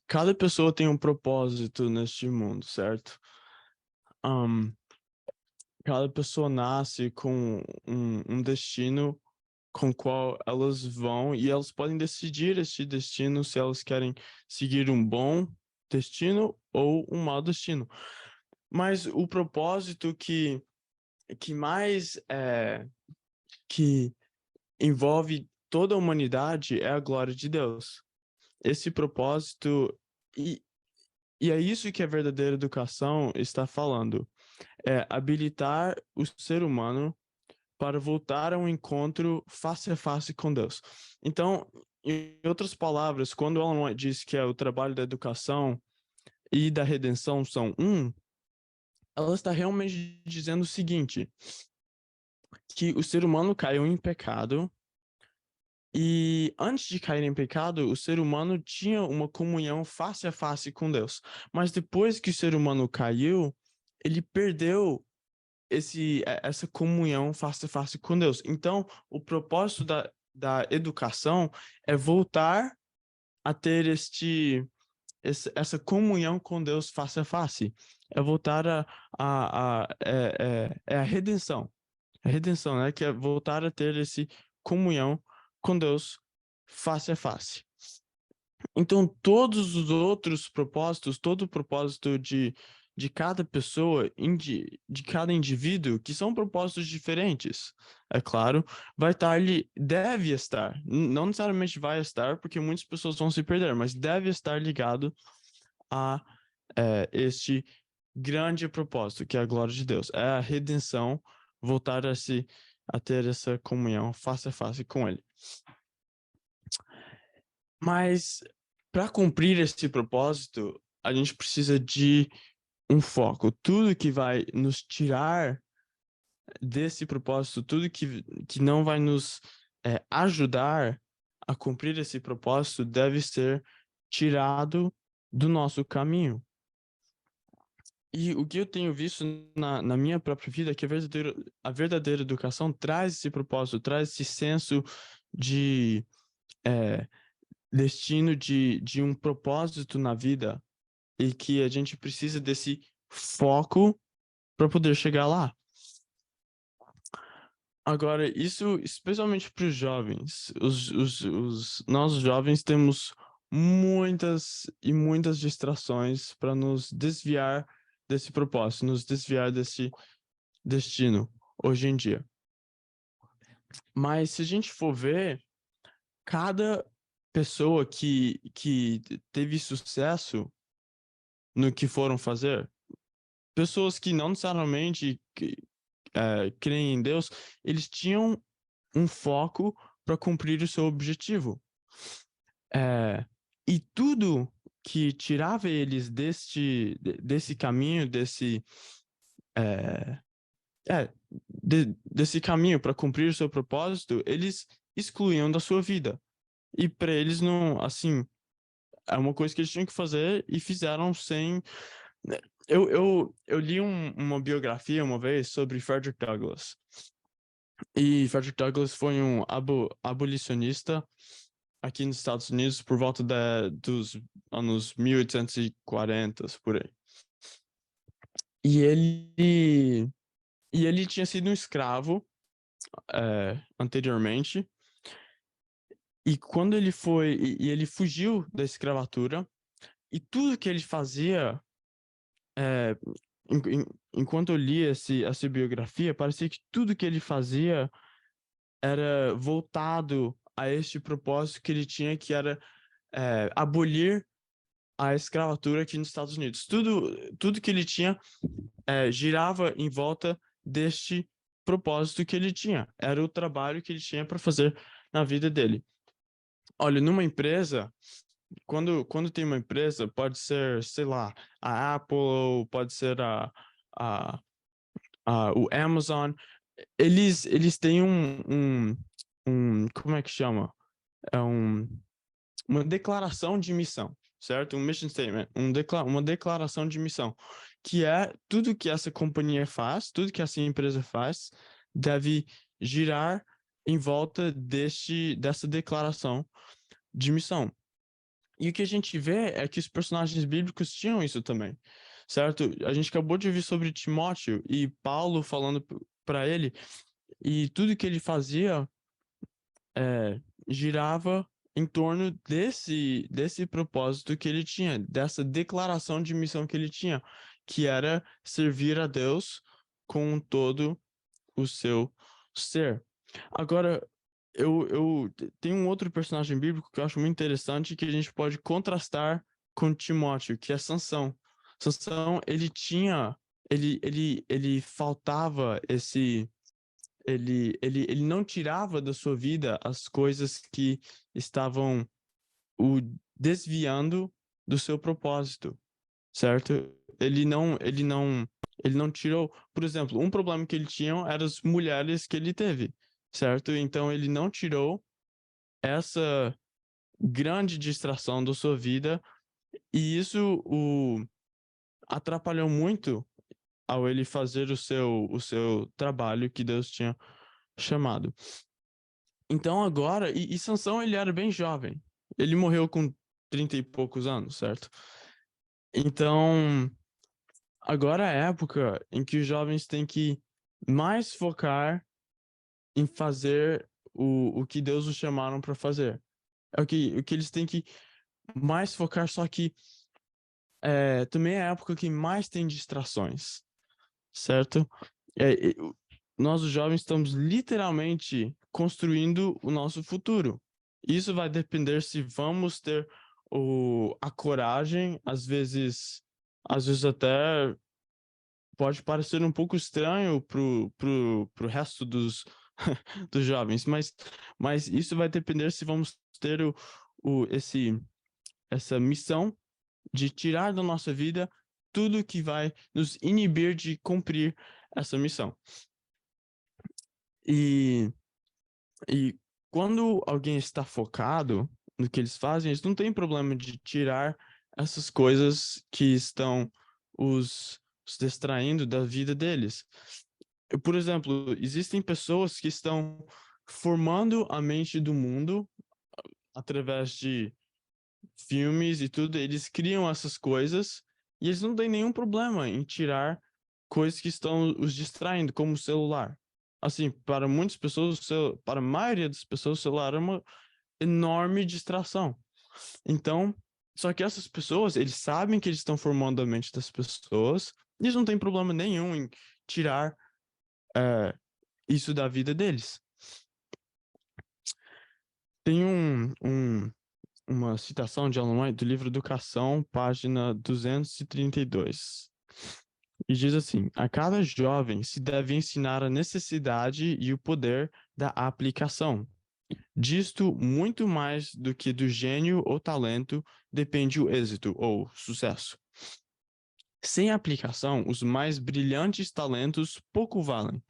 Speaker 2: cada pessoa tem um propósito neste mundo, certo? Cada pessoa nasce com um destino com o qual elas vão e elas podem decidir este destino se elas querem seguir um bom destino ou um mau destino. Mas o propósito que mais que envolve toda a humanidade é a glória de Deus. Esse propósito e é isso que a verdadeira educação está falando. É habilitar o ser humano para voltar a um encontro face a face com Deus. Então, em outras palavras, quando Ellen White diz que o trabalho da educação e da redenção são ela está realmente dizendo o seguinte, que o ser humano caiu em pecado e antes de cair em pecado, o ser humano tinha uma comunhão face a face com Deus. Mas depois que o ser humano caiu, ele perdeu essa comunhão face a face com Deus. Então, o propósito da educação é voltar a ter essa comunhão com Deus face a face. É voltar a redenção. A redenção, né? Que é voltar a ter essa comunhão com Deus face a face. Então, todos os outros propósitos, todo o propósito de cada pessoa, de cada indivíduo, que são propósitos diferentes, é claro, vai estar ali, deve estar, não necessariamente vai estar, porque muitas pessoas vão se perder, mas deve estar ligado a este grande propósito, que é a glória de Deus, é a redenção, voltar a ter essa comunhão face a face com Ele. Mas para cumprir esse propósito, a gente precisa de um foco. Tudo que vai nos tirar desse propósito, tudo que não vai nos ajudar a cumprir esse propósito, deve ser tirado do nosso caminho. E o que eu tenho visto na minha própria vida é que a verdadeira educação traz esse propósito, traz esse senso de destino, de um propósito na vida e que a gente precisa desse foco para poder chegar lá. Agora, isso especialmente para os jovens. Nós jovens temos muitas e muitas distrações para nos desviar desse propósito, nos desviar desse destino hoje em dia. Mas se a gente for ver, cada pessoa que teve sucesso no que foram fazer, pessoas que não necessariamente creem em Deus, eles tinham um foco para cumprir o seu objetivo. E tudo que tirava eles desse caminho, desse caminho para cumprir o seu propósito, eles excluíam da sua vida. E para eles não, assim, é uma coisa que eles tinham que fazer e fizeram sem. Eu li uma biografia uma vez sobre Frederick Douglass. E Frederick Douglass foi um abolicionista aqui nos Estados Unidos por volta dos anos 1840, por aí. E ele tinha sido um escravo anteriormente. E quando ele foi, e ele fugiu da escravatura, e tudo que ele fazia, é, enquanto eu li essa biografia, parecia que tudo que ele fazia era voltado a este propósito que ele tinha, que era abolir a escravatura aqui nos Estados Unidos. Tudo que ele tinha girava em volta deste propósito que ele tinha. Era o trabalho que ele tinha para fazer na vida dele. Olha, numa empresa, quando tem uma empresa, pode ser, sei lá, a Apple, ou pode ser a, o Amazon, eles têm como é que chama? É uma declaração de missão, certo? Um mission statement, uma declaração de missão, que é tudo que essa companhia faz, tudo que essa empresa faz, deve girar em volta dessa declaração de missão. E o que a gente vê é que os personagens bíblicos tinham isso também, certo? A gente acabou de ouvir sobre Timóteo e Paulo falando para ele, e tudo que ele fazia girava em torno desse propósito que ele tinha, dessa declaração de missão que ele tinha, que era servir a Deus com todo o seu ser. Agora, eu tenho um outro personagem bíblico que eu acho muito interessante que a gente pode contrastar com Timóteo, que é Sansão. Sansão, ele faltava ele não tirava da sua vida as coisas que estavam o desviando do seu propósito, certo? Ele não tirou, por exemplo, um problema que ele tinha eram as mulheres que ele teve, certo? Então ele não tirou essa grande distração da sua vida e isso o atrapalhou muito ao ele fazer o seu trabalho que Deus tinha chamado. Então agora, e Sansão ele era bem jovem. Ele morreu com 30 e poucos anos, certo? Então, agora é a época em que os jovens têm que mais focar em fazer o que Deus os chamaram para fazer. É o que eles têm que mais focar, só que também é a época que mais tem distrações, certo? Nós, os jovens, estamos literalmente construindo o nosso futuro. Isso vai depender se vamos ter a coragem, às vezes até pode parecer um pouco estranho pro resto dos jovens, mas isso vai depender se vamos ter essa missão de tirar da nossa vida tudo que vai nos inibir de cumprir essa missão. E quando alguém está focado no que eles fazem, eles não têm problema de tirar essas coisas que estão os distraindo da vida deles. Por exemplo, existem pessoas que estão formando a mente do mundo através de filmes e tudo, eles criam essas coisas e eles não têm nenhum problema em tirar coisas que estão os distraindo, como o celular. Assim, para muitas pessoas, para a maioria das pessoas, o celular é uma enorme distração. Então, só que essas pessoas, eles sabem que eles estão formando a mente das pessoas e eles não têm problema nenhum em tirar isso da vida deles. Tem uma citação de Ellen White do livro Educação, página 232. E diz assim: a cada jovem se deve ensinar a necessidade e o poder da aplicação. Disto, muito mais do que do gênio ou talento, depende o êxito ou sucesso. Sem aplicação, os mais brilhantes talentos pouco valem,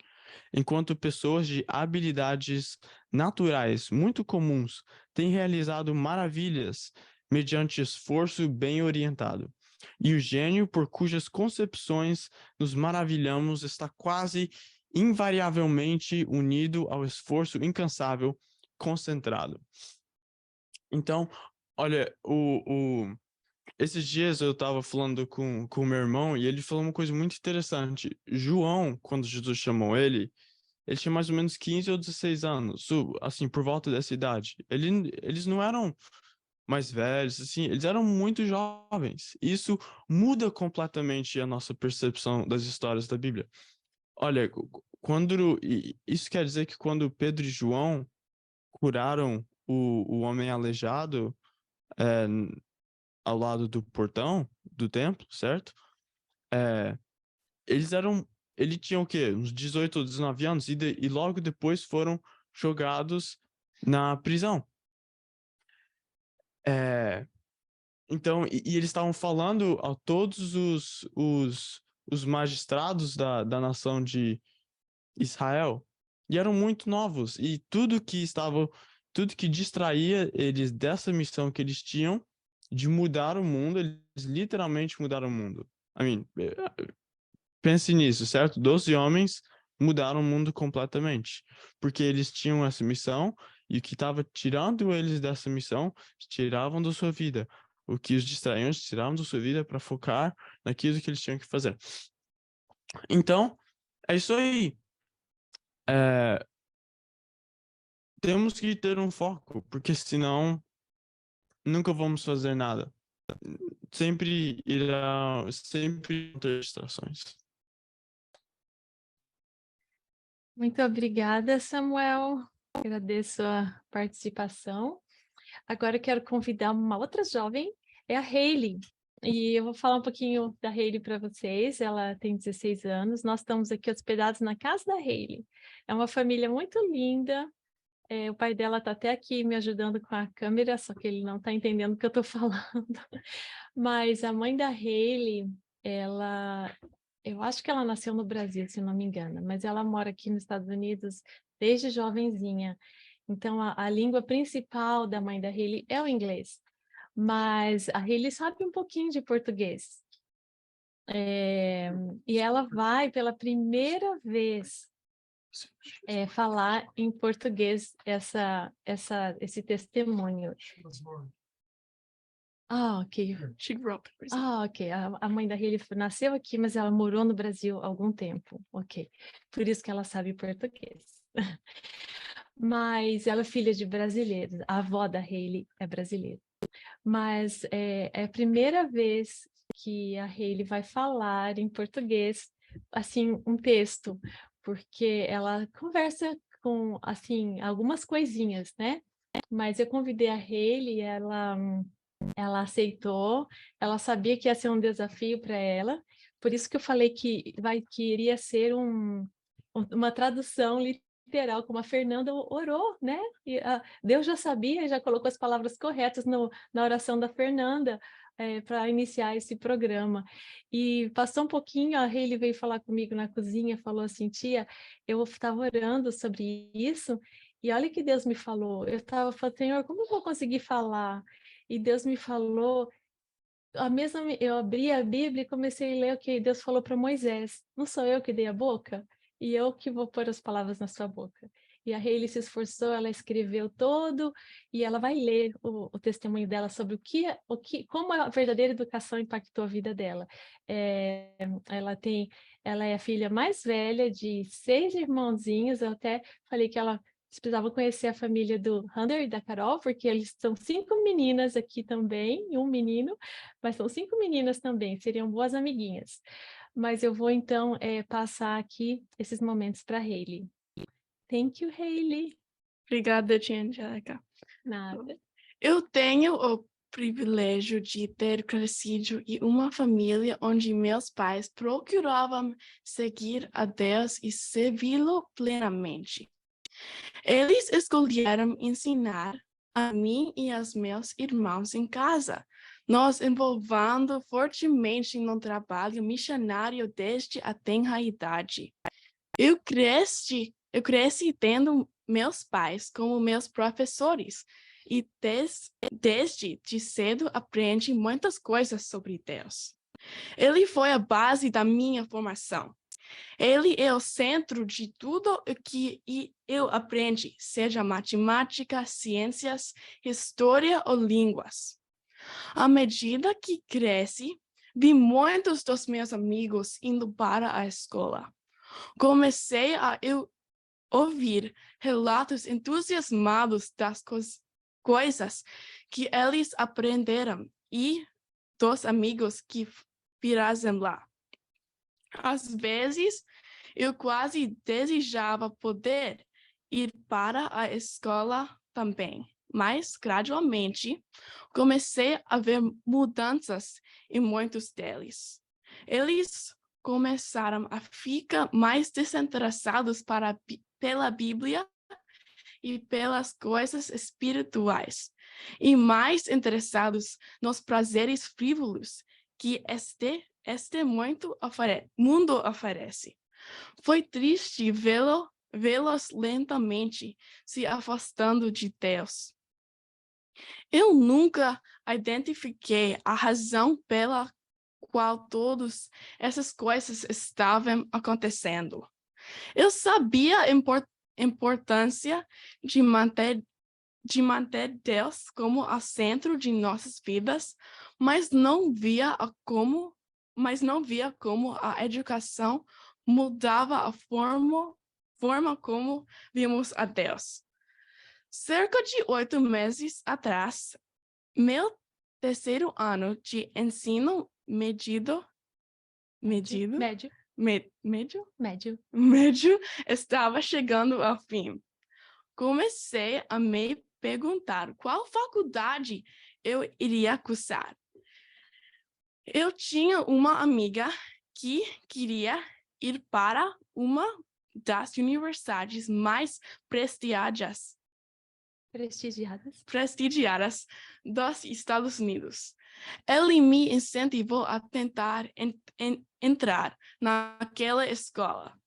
Speaker 2: enquanto pessoas de habilidades naturais muito comuns têm realizado maravilhas mediante esforço bem orientado. E o gênio, por cujas concepções nos maravilhamos, está quase invariavelmente unido ao esforço incansável concentrado. Então, olha, esses dias eu estava falando com o meu irmão e ele falou uma coisa muito interessante. João, quando Jesus chamou ele, ele tinha mais ou menos 15 ou 16 anos, assim, por volta dessa idade. Eles não eram mais velhos, assim, eles eram muito jovens. Isso muda completamente a nossa percepção das histórias da Bíblia. Olha, isso quer dizer que quando Pedro e João curaram o homem aleijado é, ao lado do portão do templo, certo? É, eles eram, ele tinha o quê? Uns 18 ou 19 anos e logo depois foram jogados na prisão. É, então, e eles estavam falando a todos os magistrados da nação de Israel, e eram muito novos, e tudo que distraía eles dessa missão que eles tinham de mudar o mundo, eles literalmente mudaram o mundo. I mean, pense nisso, certo? 12 homens mudaram o mundo completamente, porque eles tinham essa missão e o que estava tirando eles dessa missão, tiravam da sua vida. O que os distraíam, eles tiravam da sua vida para focar naquilo que eles tinham que fazer. Então, é isso aí. É, temos que ter um foco, porque senão nunca vamos fazer nada. Sempre ter distrações.
Speaker 1: Muito obrigada, Samuel. Agradeço a participação. Agora eu quero convidar uma outra jovem, é a Hailey. E eu vou falar um pouquinho da Hailey para vocês. Ela tem 16 anos. Nós estamos aqui hospedados na casa da Hailey. É uma família muito linda. O pai dela está até aqui me ajudando com a câmera, só que ele não está entendendo o que eu estou falando. Mas a mãe da Hailey, eu acho que ela nasceu no Brasil, se não me engano, mas ela mora aqui nos Estados Unidos desde jovenzinha. Então, a língua principal da mãe da Hailey é o inglês, mas a Hailey sabe um pouquinho de português. E ela vai pela primeira vez falar em português esse testemunho. Ah, ok.
Speaker 3: She grew up in Brazil.
Speaker 1: Ah, ok. A mãe da Hailey nasceu aqui, mas ela morou no Brasil há algum tempo. Ok. Por isso que ela sabe português. Mas ela é filha de brasileiros. A avó da Hailey é brasileira. Mas é a primeira vez que a Hailey vai falar em português, assim, um texto, porque ela conversa com, assim, algumas coisinhas, né? Mas eu convidei a Hailey, ela aceitou, ela sabia que ia ser um desafio para ela, por isso que eu falei que iria ser uma tradução literal, como a Fernanda orou, né? E, Deus já sabia, já colocou as palavras corretas na oração da Fernanda para iniciar esse programa. E passou um pouquinho, a Hailey veio falar comigo na cozinha, falou assim, tia, eu estava orando sobre isso, e olha que Deus me falou, eu estava falando, Senhor, como eu vou conseguir falar? E Deus me falou, eu abri a Bíblia e comecei a ler o que Deus falou para Moisés. Não sou eu que dei a boca? E eu que vou pôr as palavras na sua boca. E a Hailey se esforçou, ela escreveu todo, e ela vai ler o testemunho dela sobre como a verdadeira educação impactou a vida dela. Ela é a filha mais velha de 6 irmãozinhos, eu até falei que vocês precisavam conhecer a família do Hunter e da Carol, porque eles são 5 meninas aqui também, e um menino, mas são 5 meninas também, seriam boas amiguinhas. Mas eu vou, então, passar aqui esses momentos para a Hailey. Thank you, Hailey.
Speaker 3: Obrigada, tia Angélica.
Speaker 1: Nada.
Speaker 3: Eu tenho o privilégio de ter crescido em uma família onde meus pais procuravam seguir a Deus e servi-lo plenamente. Eles escolheram ensinar a mim e aos meus irmãos em casa, nos envolvendo fortemente no trabalho missionário desde a tenra idade. Eu cresci tendo meus pais como meus professores e desde cedo aprendi muitas coisas sobre Deus. Ele foi a base da minha formação. Ele é o centro de tudo o que eu aprendi, seja matemática, ciências, história ou línguas. À medida que cresci, vi muitos dos meus amigos indo para a escola. Comecei a ouvir relatos entusiasmados das coisas que eles aprenderam e dos amigos que fazem lá. Às vezes, eu quase desejava poder ir para a escola também, mas gradualmente comecei a ver mudanças em muitos deles. Eles começaram a ficar mais desinteressados pela Bíblia e pelas coisas espirituais, e mais interessados nos prazeres frívolos que este mundo oferece. Foi triste vê-los lentamente se afastando de Deus. Eu nunca identifiquei a razão pela qual todas essas coisas estavam acontecendo. Eu sabia a importância de manter Deus como o centro de nossas vidas, mas não via como a educação mudava a forma como vimos a Deus. Cerca de 8 meses atrás, meu terceiro ano de ensino médio estava chegando ao fim. Comecei a me perguntar qual faculdade eu iria cursar. Eu tinha uma amiga que queria ir para uma das universidades mais prestigiadas dos Estados Unidos. Ele me incentivou a tentar entrar naquela escola.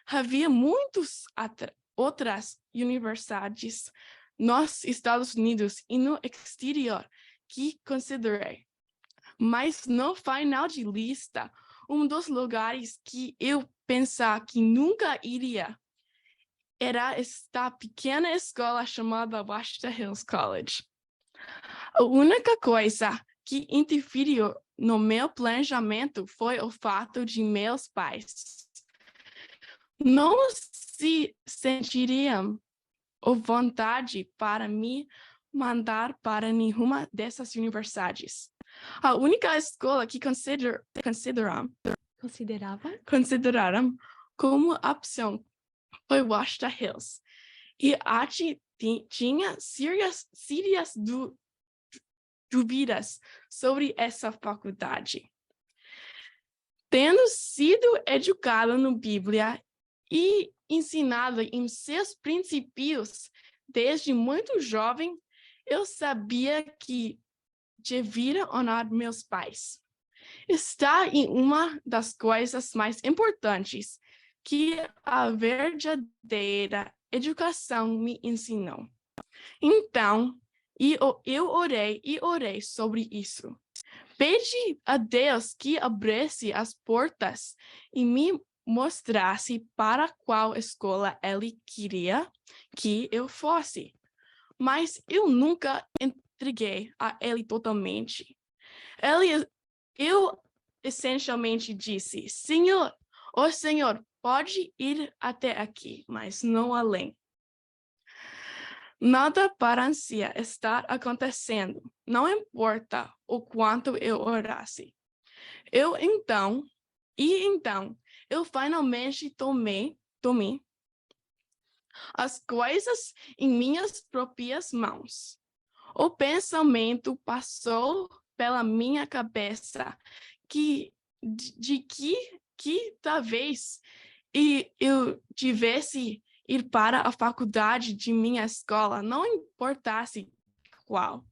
Speaker 3: Havia muitas outras universidades nos Estados Unidos e no exterior que considerei. Mas no final de lista, um dos lugares que eu pensava que nunca iria era esta pequena escola chamada Washington Hills College. A única coisa que interferiu no meu planejamento foi o fato de meus pais não se sentiriam à vontade para me mandar para nenhuma dessas universidades. A única escola que consideraram como opção foi Washington Hills. E Archie tinha sérias dúvidas sobre essa faculdade. Tendo sido educado na Bíblia e ensinado em seus princípios desde muito jovem, eu sabia que devia honrar meus pais. Está em uma das coisas mais importantes que a verdadeira educação me ensinou. Então, eu orei sobre isso. Pedi a Deus que abrisse as portas e me mostrasse para qual escola Ele queria que eu fosse. Mas eu nunca entreguei a Ele totalmente. Eu essencialmente disse: Senhor, pode ir até aqui, mas não além. Nada parecia estar acontecendo, não importa o quanto eu orasse. Então, eu finalmente tomei as coisas em minhas próprias mãos. O pensamento passou pela minha cabeça que talvez eu devesse ir para a faculdade de minha escola, não importasse qual.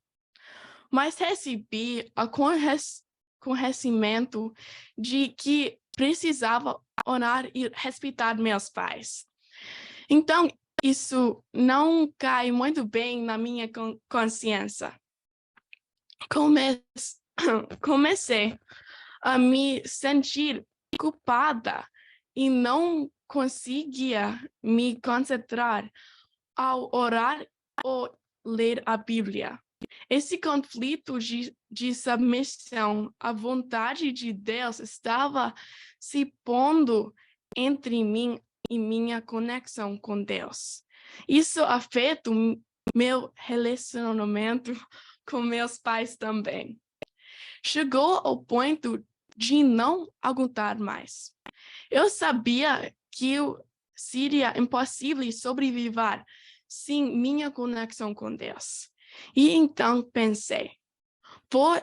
Speaker 3: Mas recebi o conhecimento de que precisava honrar e respeitar meus pais. Então, isso não cai muito bem na minha consciência. Comecei a me sentir culpada e não conseguia me concentrar ao orar ou ler a Bíblia. Esse conflito de submissão à vontade de Deus estava se pondo entre mim e minha conexão com Deus. Isso afeta meu relacionamento com meus pais também. Chegou ao ponto de não aguentar mais. Eu sabia que seria impossível sobreviver sem minha conexão com Deus. E então pensei, vou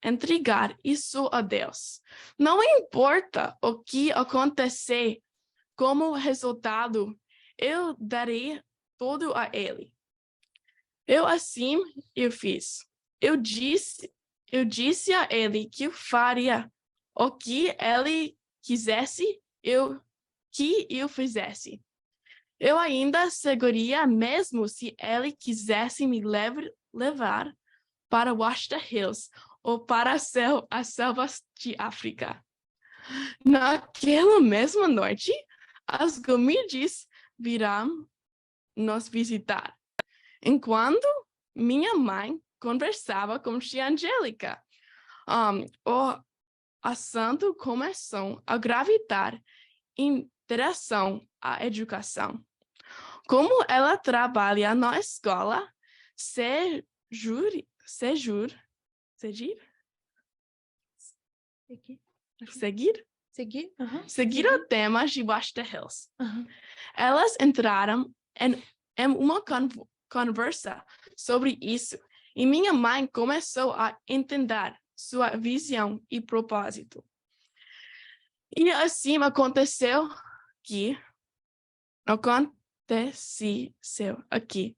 Speaker 3: entregar isso a Deus. Não importa o que acontecer, como resultado, eu darei tudo a Ele. Eu fiz. Eu disse a Ele que eu faria o que Ele quisesse que eu fizesse. Eu ainda seguiria mesmo se Ele quisesse me levar para Washington Hills ou para as selvas de África. Naquela mesma noite, as Gomides virão nos visitar, enquanto minha mãe conversava com tia Angélica. O assunto começou a gravitar em direção à educação. Como ela trabalha na escola, seguir o tema de Washington Hills. Elas entraram em uma conversa sobre isso e minha mãe começou a entender sua visão e propósito. E assim aconteceu aqui.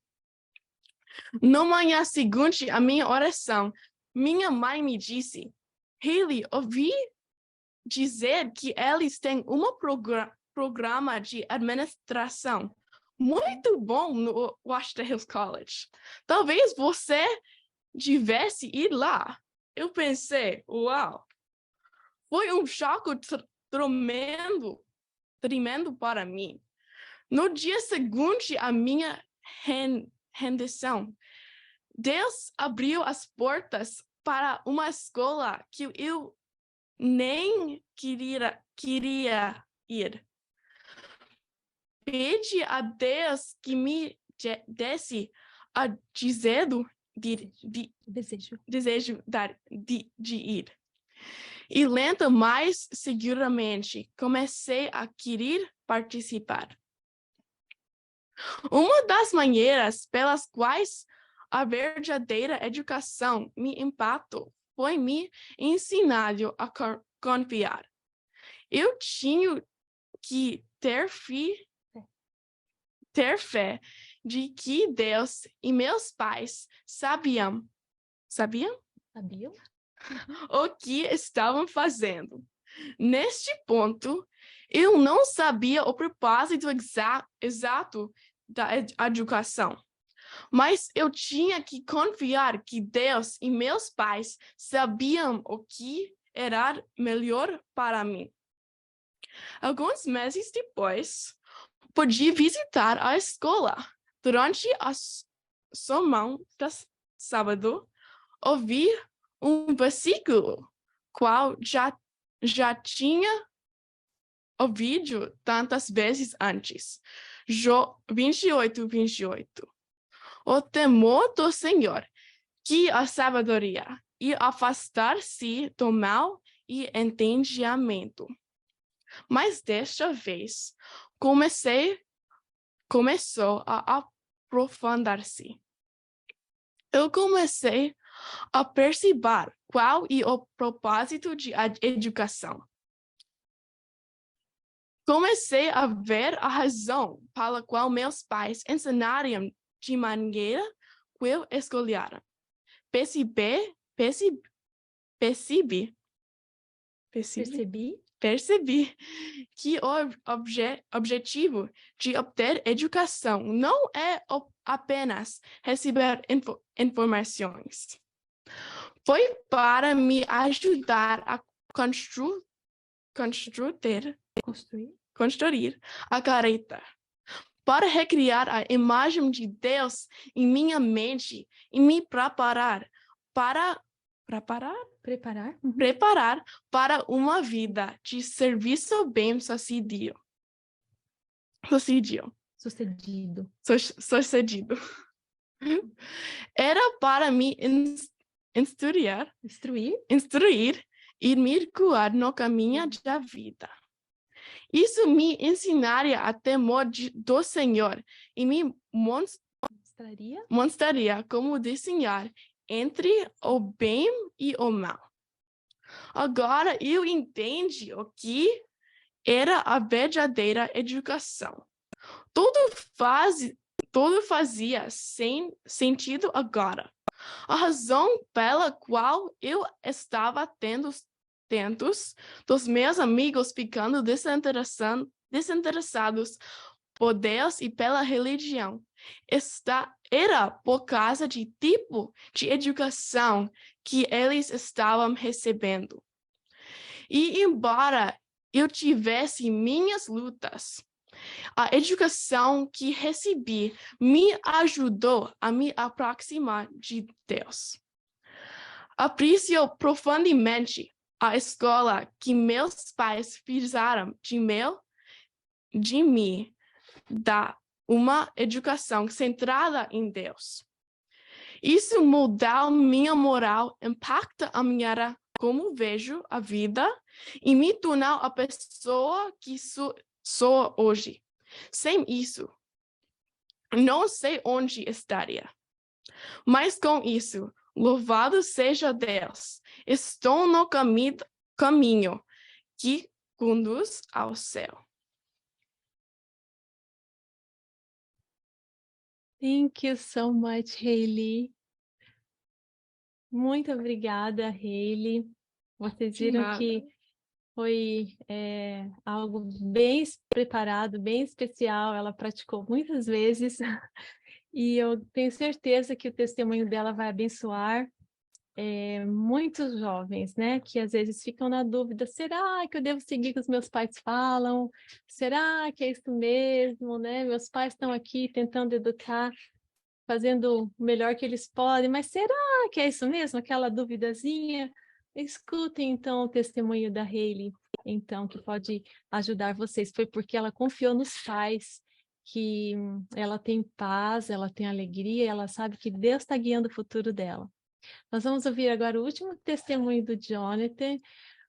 Speaker 3: No manhã seguinte à minha oração, minha mãe me disse, Hailey, ouvi dizer que eles têm um programa de administração muito bom no Washington Hills College. Talvez você devesse ir lá. Eu pensei, uau! Foi um choque tremendo para mim. No dia seguinte à minha rendição, Deus abriu as portas para uma escola que eu nem queria ir. Pedi a Deus que me desse a desejo de ir. E lento, mas seguramente, comecei a querer participar. Uma das maneiras pelas quais a verdadeira educação me impactou foi me ensinando a confiar. Eu tinha que ter fé de que Deus e meus pais sabiam o que estavam fazendo. Neste ponto, eu não sabia o propósito exato da educação, mas eu tinha que confiar que Deus e meus pais sabiam o que era melhor para mim. Alguns meses depois, pude visitar a escola. Durante a sermão do sábado, ouvi um versículo qual já tinha ouvido tantas vezes antes. Jó 28:28. O temor do Senhor, que a sabedoria, e afastar-se do mal e entendimento. Mas desta vez, começou a aprofundar-se. Eu comecei a perceber qual é o propósito de educação. Comecei a ver a razão pela qual meus pais ensinaram de maneira que eu escolheram. Percebi que o objetivo de obter educação não é apenas receber informações. Foi para me ajudar a construir a caráter, para recriar a imagem de Deus em minha mente e me preparar para uma vida de serviço bem-sucedido. sucedido. Era para me instruir e me guiar no caminho da vida. Isso me ensinaria a temor do Senhor e me mostraria como distinguir entre o bem e o mal. Agora eu entendi o que era a verdadeira educação. Tudo fazia sentido agora. A razão pela qual eu estava tendo dos meus amigos ficando desinteressados por Deus e pela religião era por causa do tipo de educação que eles estavam recebendo. E embora eu tivesse minhas lutas, a educação que recebi me ajudou a me aproximar de Deus. Aprecio profundamente a escola que meus pais fizeram de mim, dar uma educação centrada em Deus. Isso mudou minha moral, impacta a maneira como vejo a vida e me tornou a pessoa que sou hoje. Sem isso, não sei onde estaria. Mas com isso, louvado seja Deus, estou no caminho que conduz ao céu.
Speaker 1: Thank you so much, Hailey. Muito obrigada, Hailey. Vocês viram que foi algo bem preparado, bem especial. Ela praticou muitas vezes e eu tenho certeza que o testemunho dela vai abençoar muitos jovens, né? Que às vezes ficam na dúvida, será que eu devo seguir o que os meus pais falam? Será que é isso mesmo, né? Meus pais estão aqui tentando educar, fazendo o melhor que eles podem, mas será que é isso mesmo? Aquela duvidazinha? Escutem, então, o testemunho da Hailey, então, que pode ajudar vocês. Foi porque ela confiou nos pais, que ela tem paz, ela tem alegria, ela sabe que Deus está guiando o futuro dela. Nós vamos ouvir agora o último testemunho do Jonathan.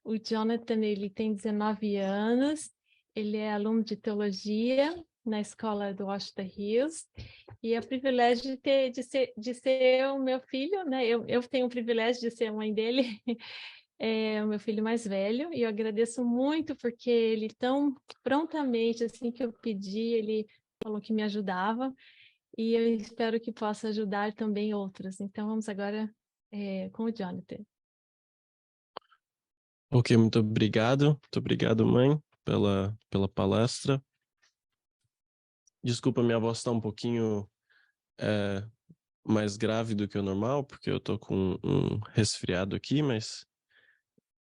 Speaker 1: O Jonathan, ele tem 19 anos, ele é aluno de teologia na escola do Washington Hills, e é o privilégio de ser o meu filho, né? Eu tenho o privilégio de ser a mãe dele, é o meu filho mais velho, e eu agradeço muito porque ele tão prontamente, assim que eu pedi, ele falou que me ajudava, e eu espero que possa ajudar também outros. Então vamos agora com o Jonathan.
Speaker 4: Ok, muito obrigado. Muito obrigado, mãe, pela palestra. Desculpa, minha voz está um pouquinho mais grave do que o normal, porque eu tô com um resfriado aqui, mas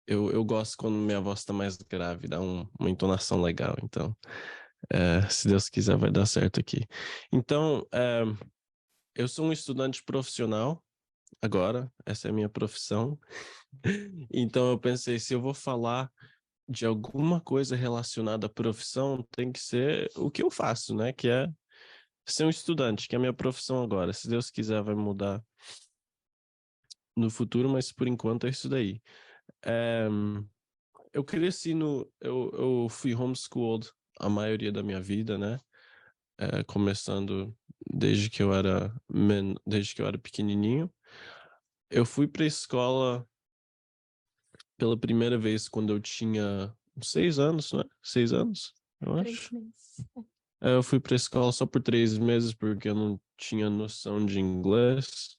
Speaker 4: eu gosto quando minha voz está mais grave, dá uma entonação legal. Então, se Deus quiser, vai dar certo aqui. Então, eu sou um estudante profissional agora, essa é a minha profissão. Então, eu pensei, se eu vou falar de alguma coisa relacionada à profissão, tem que ser o que eu faço, né? Que é ser um estudante, que é a minha profissão agora. Se Deus quiser, vai mudar no futuro, mas por enquanto é isso daí. Eu cresci eu fui homeschooled a maioria da minha vida, né? Começando desde que eu era pequenininho. Eu fui para a escola pela primeira vez quando eu tinha 6 anos, né? 6 anos, eu acho.
Speaker 1: 3 meses.
Speaker 4: Eu fui para a escola só por 3 meses porque eu não tinha noção de inglês.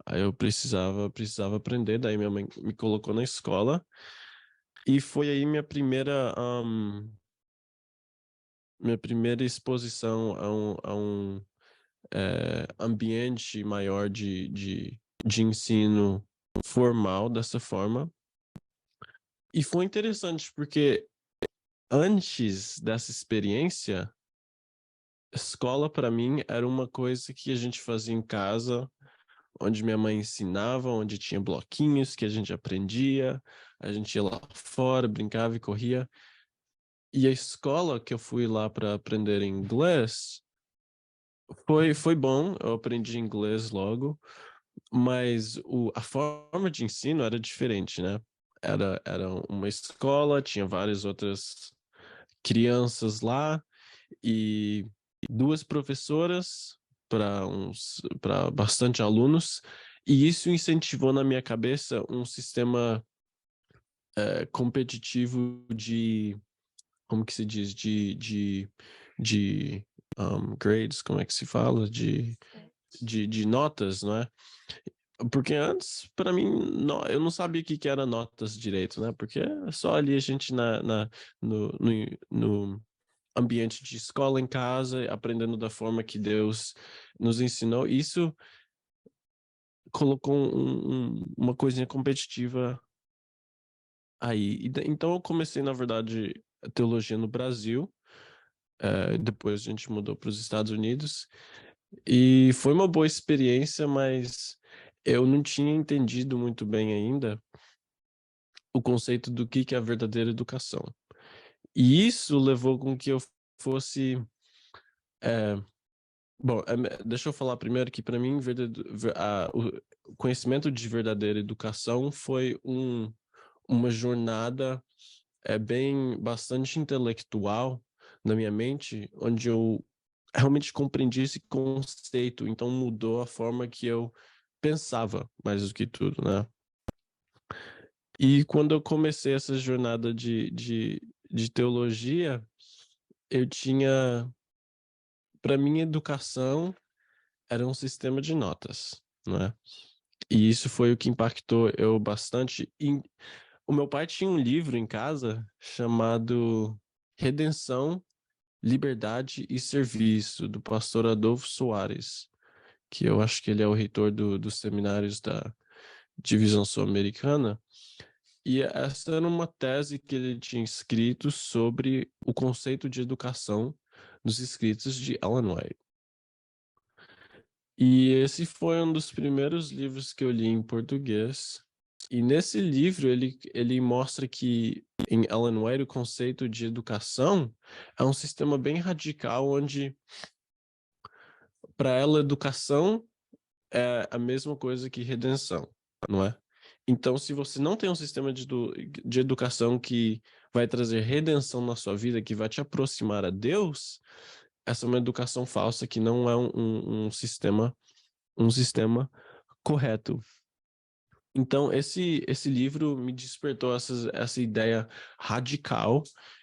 Speaker 4: Aí eu precisava aprender, daí minha mãe me colocou na escola. E foi aí minha primeira exposição a um ambiente maior de ensino formal dessa forma. E foi interessante porque antes dessa experiência, escola para mim era uma coisa que a gente fazia em casa, onde minha mãe ensinava, onde tinha bloquinhos que a gente aprendia, a gente ia lá fora, brincava e corria. E a escola que eu fui lá para aprender inglês foi bom, eu aprendi inglês logo, mas a forma de ensino era diferente, né? Era uma escola, tinha várias outras crianças lá e duas professoras para bastante alunos, e isso incentivou na minha cabeça um sistema competitivo de, como que se diz, de grades, como é que se fala? De notas, não é? Porque antes, para mim, eu não sabia o que era notas direito, né? Porque só ali a gente no ambiente de escola, em casa, aprendendo da forma que Deus nos ensinou. Isso colocou uma coisinha competitiva aí. Então eu comecei, na verdade, a teologia no Brasil. Depois a gente mudou para os Estados Unidos. E foi uma boa experiência, mas eu não tinha entendido muito bem ainda o conceito do que é a verdadeira educação. E isso levou com que eu fosse... Bom, deixa eu falar primeiro que para mim o conhecimento de verdadeira educação foi uma jornada bastante intelectual na minha mente, onde eu realmente compreendi esse conceito, então mudou a forma que eu pensava, mais do que tudo, né? E quando eu comecei essa jornada de teologia, eu tinha, para mim, educação era um sistema de notas, né? E isso foi o que impactou eu bastante. O meu pai tinha um livro em casa chamado Redenção, Liberdade e Serviço, do pastor Adolfo Soares, que eu acho que ele é o reitor dos seminários da Divisão Sul-Americana. E essa era uma tese que ele tinha escrito sobre o conceito de educação nos escritos de Ellen White. E esse foi um dos primeiros livros que eu li em português. E nesse livro ele mostra que em Ellen White o conceito de educação é um sistema bem radical, onde para ela educação é a mesma coisa que redenção, não é? Então, se você não tem um sistema de educação que vai trazer redenção na sua vida, que vai te aproximar a Deus, essa é uma educação falsa que não é um sistema correto. Então, esse livro me despertou essa ideia radical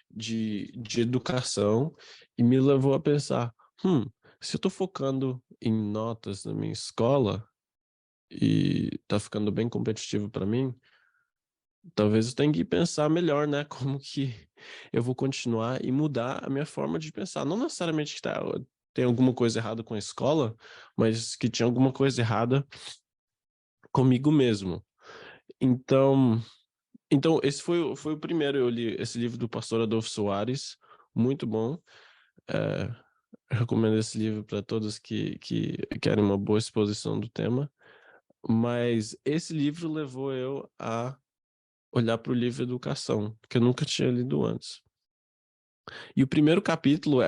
Speaker 4: de educação e me levou a pensar, se eu estou focando em notas na minha escola e está ficando bem competitivo para mim, talvez eu tenha que pensar melhor, né? Como que eu vou continuar e mudar a minha forma de pensar. Não necessariamente que tem alguma coisa errada com a escola, mas que tinha alguma coisa errada comigo mesmo. Então esse foi o primeiro. Eu li esse livro do pastor Adolfo Soares, muito bom. Eu recomendo esse livro para todos que querem uma boa exposição do tema. Mas esse livro levou eu a olhar para o livro Educação, que eu nunca tinha lido antes. E o primeiro capítulo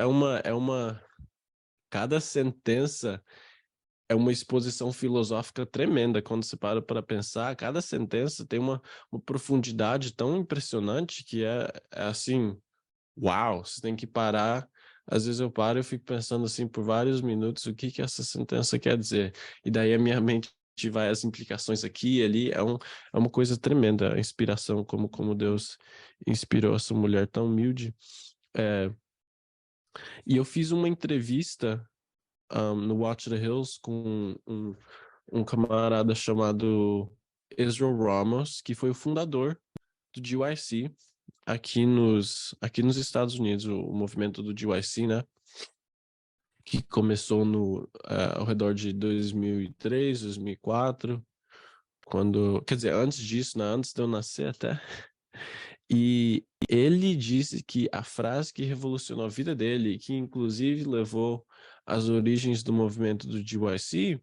Speaker 4: cada sentença é uma exposição filosófica tremenda. Quando você para pensar, cada sentença tem uma profundidade tão impressionante que é assim, uau, você tem que parar. Às vezes eu paro e fico pensando assim por vários minutos o que essa sentença quer dizer. E daí a minha mente vai as implicações aqui e ali. É uma coisa tremenda, a inspiração, como Deus inspirou essa mulher tão humilde. E eu fiz uma entrevista no Watch the Hills com um camarada chamado Israel Ramos, que foi o fundador do GYC aqui nos Estados Unidos, o movimento do GYC, né? Que começou ao redor de 2003, 2004, quer dizer, antes disso, né? Antes de eu nascer até. E ele disse que a frase que revolucionou a vida dele, que inclusive levou às origens do movimento do GYC,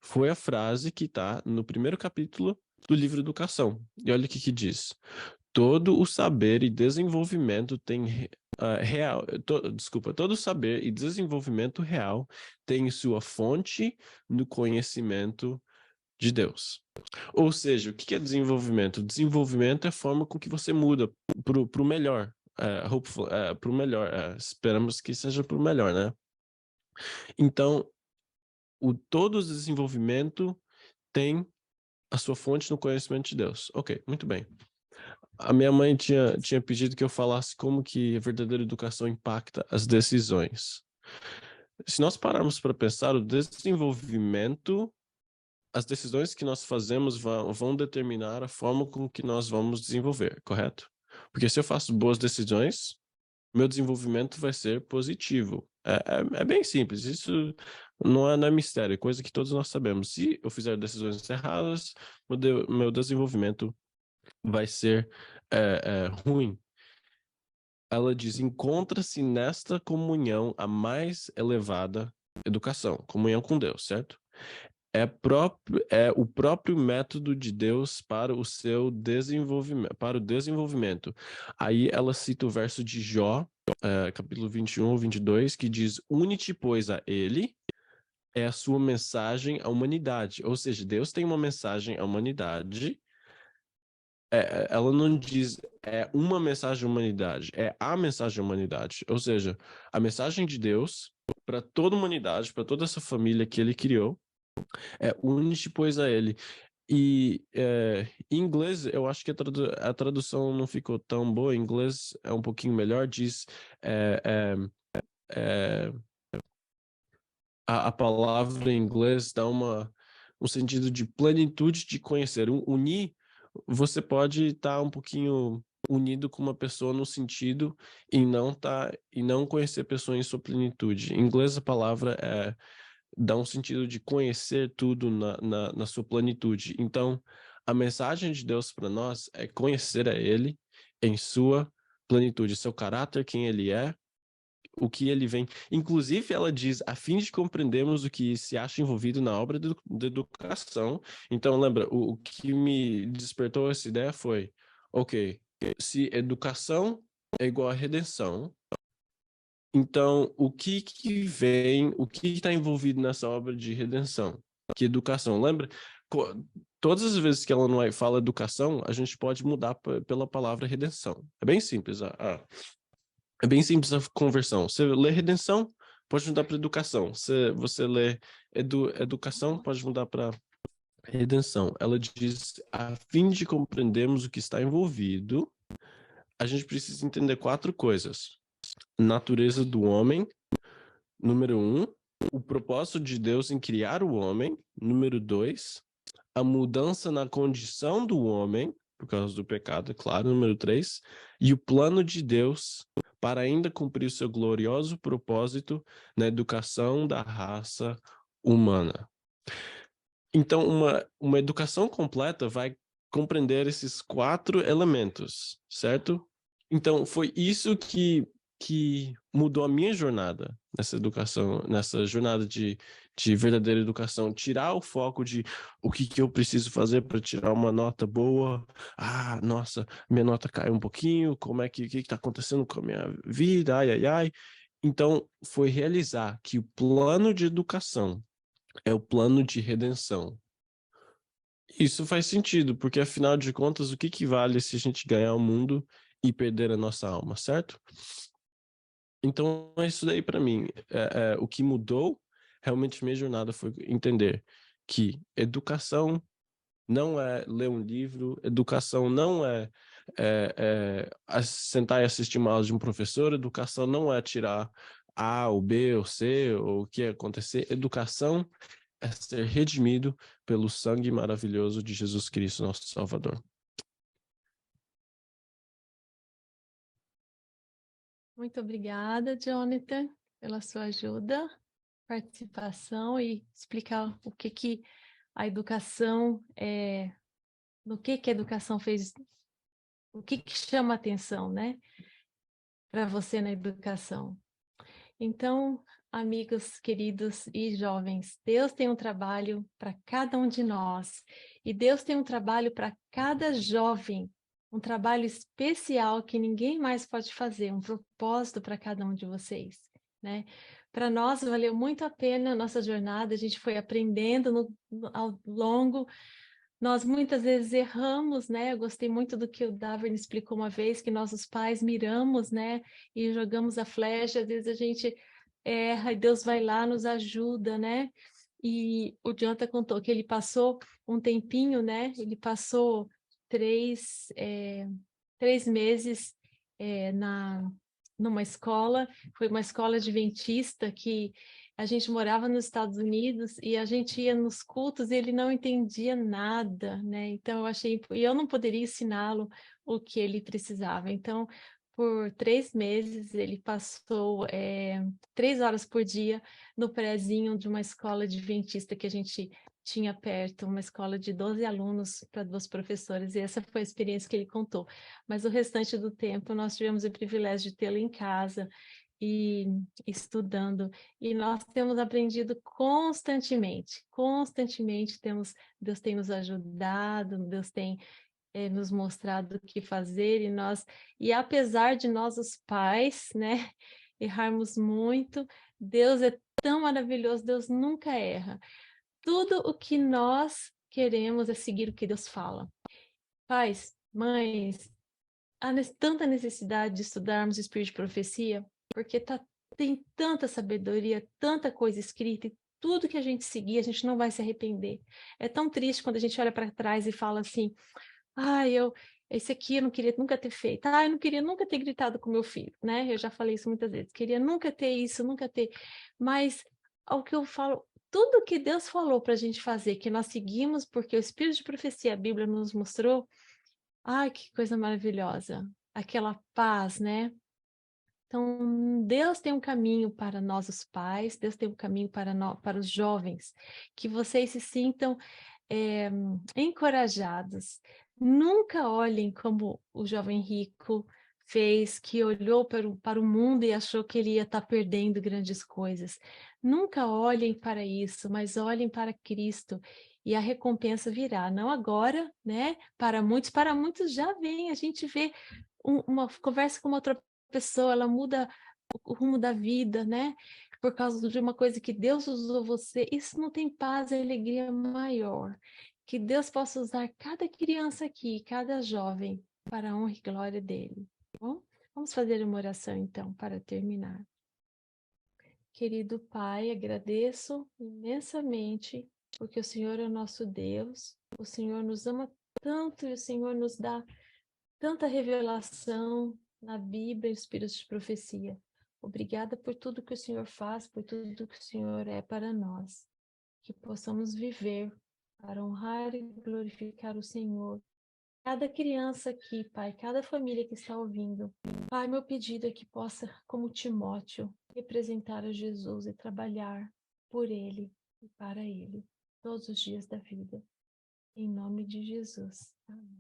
Speaker 4: foi a frase que está no primeiro capítulo do livro Educação. E olha o que diz. Todo o saber e desenvolvimento tem todo saber e desenvolvimento real tem sua fonte no conhecimento de Deus. Ou seja, o que é desenvolvimento? Desenvolvimento é a forma com que você muda para o melhor. Para o melhor. Esperamos que seja para o melhor, né? Então, todo o desenvolvimento tem a sua fonte no conhecimento de Deus. Ok, muito bem. A minha mãe tinha pedido que eu falasse como que a verdadeira educação impacta as decisões. Se nós pararmos para pensar, o desenvolvimento, as decisões que nós fazemos vão determinar a forma com que nós vamos desenvolver, correto? Porque se eu faço boas decisões, meu desenvolvimento vai ser positivo. É bem simples, isso não é mistério, é coisa que todos nós sabemos. Se eu fizer decisões erradas, meu desenvolvimento vai ser ruim. Ela diz, encontra-se nesta comunhão a mais elevada educação, comunhão com Deus, certo? É o próprio método de Deus para o seu desenvolvimento, para o desenvolvimento. Aí ela cita o verso de Jó, capítulo 21 ou 22, que diz, une-te, pois, a ele, é a sua mensagem à humanidade. Ou seja, Deus tem uma mensagem à humanidade. Ela não diz uma mensagem à humanidade, é a mensagem à humanidade. Ou seja, a mensagem de Deus para toda a humanidade, para toda essa família que ele criou, une-te, pois, a ele. E em inglês, eu acho que a tradução não ficou tão boa. Em inglês é um pouquinho melhor, diz a palavra em inglês dá um sentido de plenitude de conhecer. Unir, você pode estar um pouquinho unido com uma pessoa no sentido e não conhecer a pessoa em sua plenitude. Em inglês a palavra dá um sentido de conhecer tudo na sua plenitude. Então, a mensagem de Deus para nós é conhecer a Ele em sua plenitude, seu caráter, quem Ele é, o que Ele vem. Inclusive, ela diz, a fim de compreendermos o que se acha envolvido na obra de educação. Então, lembra, o que me despertou essa ideia foi, ok, se educação é igual a redenção, então, o que está envolvido nessa obra de redenção? Que educação? Lembra? Todas as vezes que ela não fala educação, a gente pode mudar pela palavra redenção. É bem simples. É bem simples a conversão. Você lê redenção, pode mudar para educação. Se você lê educação, pode mudar para redenção. Ela diz, a fim de compreendermos o que está envolvido, a gente precisa entender 4 coisas. Natureza do homem, número 1, o propósito de Deus em criar o homem, número 2, a mudança na condição do homem, por causa do pecado, é claro, número 3, e o plano de Deus para ainda cumprir o seu glorioso propósito na educação da raça humana. Então, uma educação completa vai compreender esses 4 elementos, certo? Então, foi isso que mudou a minha jornada nessa educação, nessa jornada de verdadeira educação. Tirar o foco de o que eu preciso fazer para tirar uma nota boa. Ah, nossa, minha nota caiu um pouquinho, como é que está acontecendo com a minha vida? Ai, ai, ai. Então, foi realizar que o plano de educação é o plano de redenção. Isso faz sentido, porque afinal de contas, o que vale se a gente ganhar o mundo e perder a nossa alma, certo? Então, é isso daí para mim. O que mudou realmente minha jornada foi entender que educação não é ler um livro, educação não é sentar e assistir uma aula de um professor, educação não é tirar A ou B ou C ou o que acontecer. Educação é ser redimido pelo sangue maravilhoso de Jesus Cristo, nosso Salvador.
Speaker 1: Muito obrigada, Jonathan, pela sua ajuda, participação e explicar o que a educação no que a educação fez, o que chama a atenção, né, para você na educação. Então, amigos queridos e jovens, Deus tem um trabalho para cada um de nós e Deus tem um trabalho para cada jovem um trabalho especial que ninguém mais pode fazer, um propósito para cada um de vocês, né? Para nós valeu muito a pena a nossa jornada, a gente foi aprendendo ao longo. Nós muitas vezes erramos, né? Eu gostei muito do que o Davern explicou uma vez, que nós os pais miramos, né? E jogamos a flecha, às vezes a gente erra e Deus vai lá, nos ajuda, né? E o Jonathan contou que ele passou um tempinho, né? Ele passou 3 meses numa escola, foi uma escola adventista que a gente morava nos Estados Unidos e a gente ia nos cultos e ele não entendia nada, né? Então e eu não poderia ensiná-lo o que ele precisava. Então, por 3 meses, ele passou 3 horas por dia no prézinho de uma escola adventista que a gente tinha perto, uma escola de 12 alunos para 2 professores, e essa foi a experiência que ele contou. Mas o restante do tempo nós tivemos o privilégio de tê-lo em casa e estudando, e nós temos aprendido constantemente, Deus tem nos ajudado, Deus tem nos mostrado o que fazer, e apesar de nós os pais, né, errarmos muito, Deus é tão maravilhoso, Deus nunca erra. Tudo o que nós queremos é seguir o que Deus fala. Pais, mães, há tanta necessidade de estudarmos o Espírito de Profecia, porque tem tanta sabedoria, tanta coisa escrita, e tudo que a gente seguir, a gente não vai se arrepender. É tão triste quando a gente olha para trás e fala assim, esse aqui eu não queria nunca ter feito. Eu não queria nunca ter gritado com meu filho, né? Eu já falei isso muitas vezes. Queria nunca ter isso, nunca ter. Mas ao que eu falo, tudo que Deus falou para a gente fazer, que nós seguimos, porque o Espírito de Profecia, a Bíblia nos mostrou, que coisa maravilhosa. Aquela paz, né? Então, Deus tem um caminho para nós, os pais, Deus tem um caminho para os jovens, que vocês se sintam encorajados. Nunca olhem como o jovem rico fez, que olhou para o mundo e achou que ele ia estar perdendo grandes coisas. Nunca olhem para isso, mas olhem para Cristo e a recompensa virá. Não agora, né? Para muitos já vem. A gente vê uma conversa com uma outra pessoa, ela muda o rumo da vida, né? Por causa de uma coisa que Deus usou você. Isso não tem paz e alegria maior. Que Deus possa usar cada criança aqui, cada jovem, para a honra e glória dele. Tá bom? Vamos fazer uma oração, então, para terminar. Querido Pai, agradeço imensamente, porque o Senhor é o nosso Deus, o Senhor nos ama tanto e o Senhor nos dá tanta revelação na Bíblia e Espíritos de Profecia. Obrigada por tudo que o Senhor faz, por tudo que o Senhor é para nós. Que possamos viver para honrar e glorificar o Senhor. Cada criança aqui, Pai, cada família que está ouvindo, Pai, meu pedido é que possa, como Timóteo, representar a Jesus e trabalhar por Ele e para Ele, todos os dias da vida. Em nome de Jesus. Amém.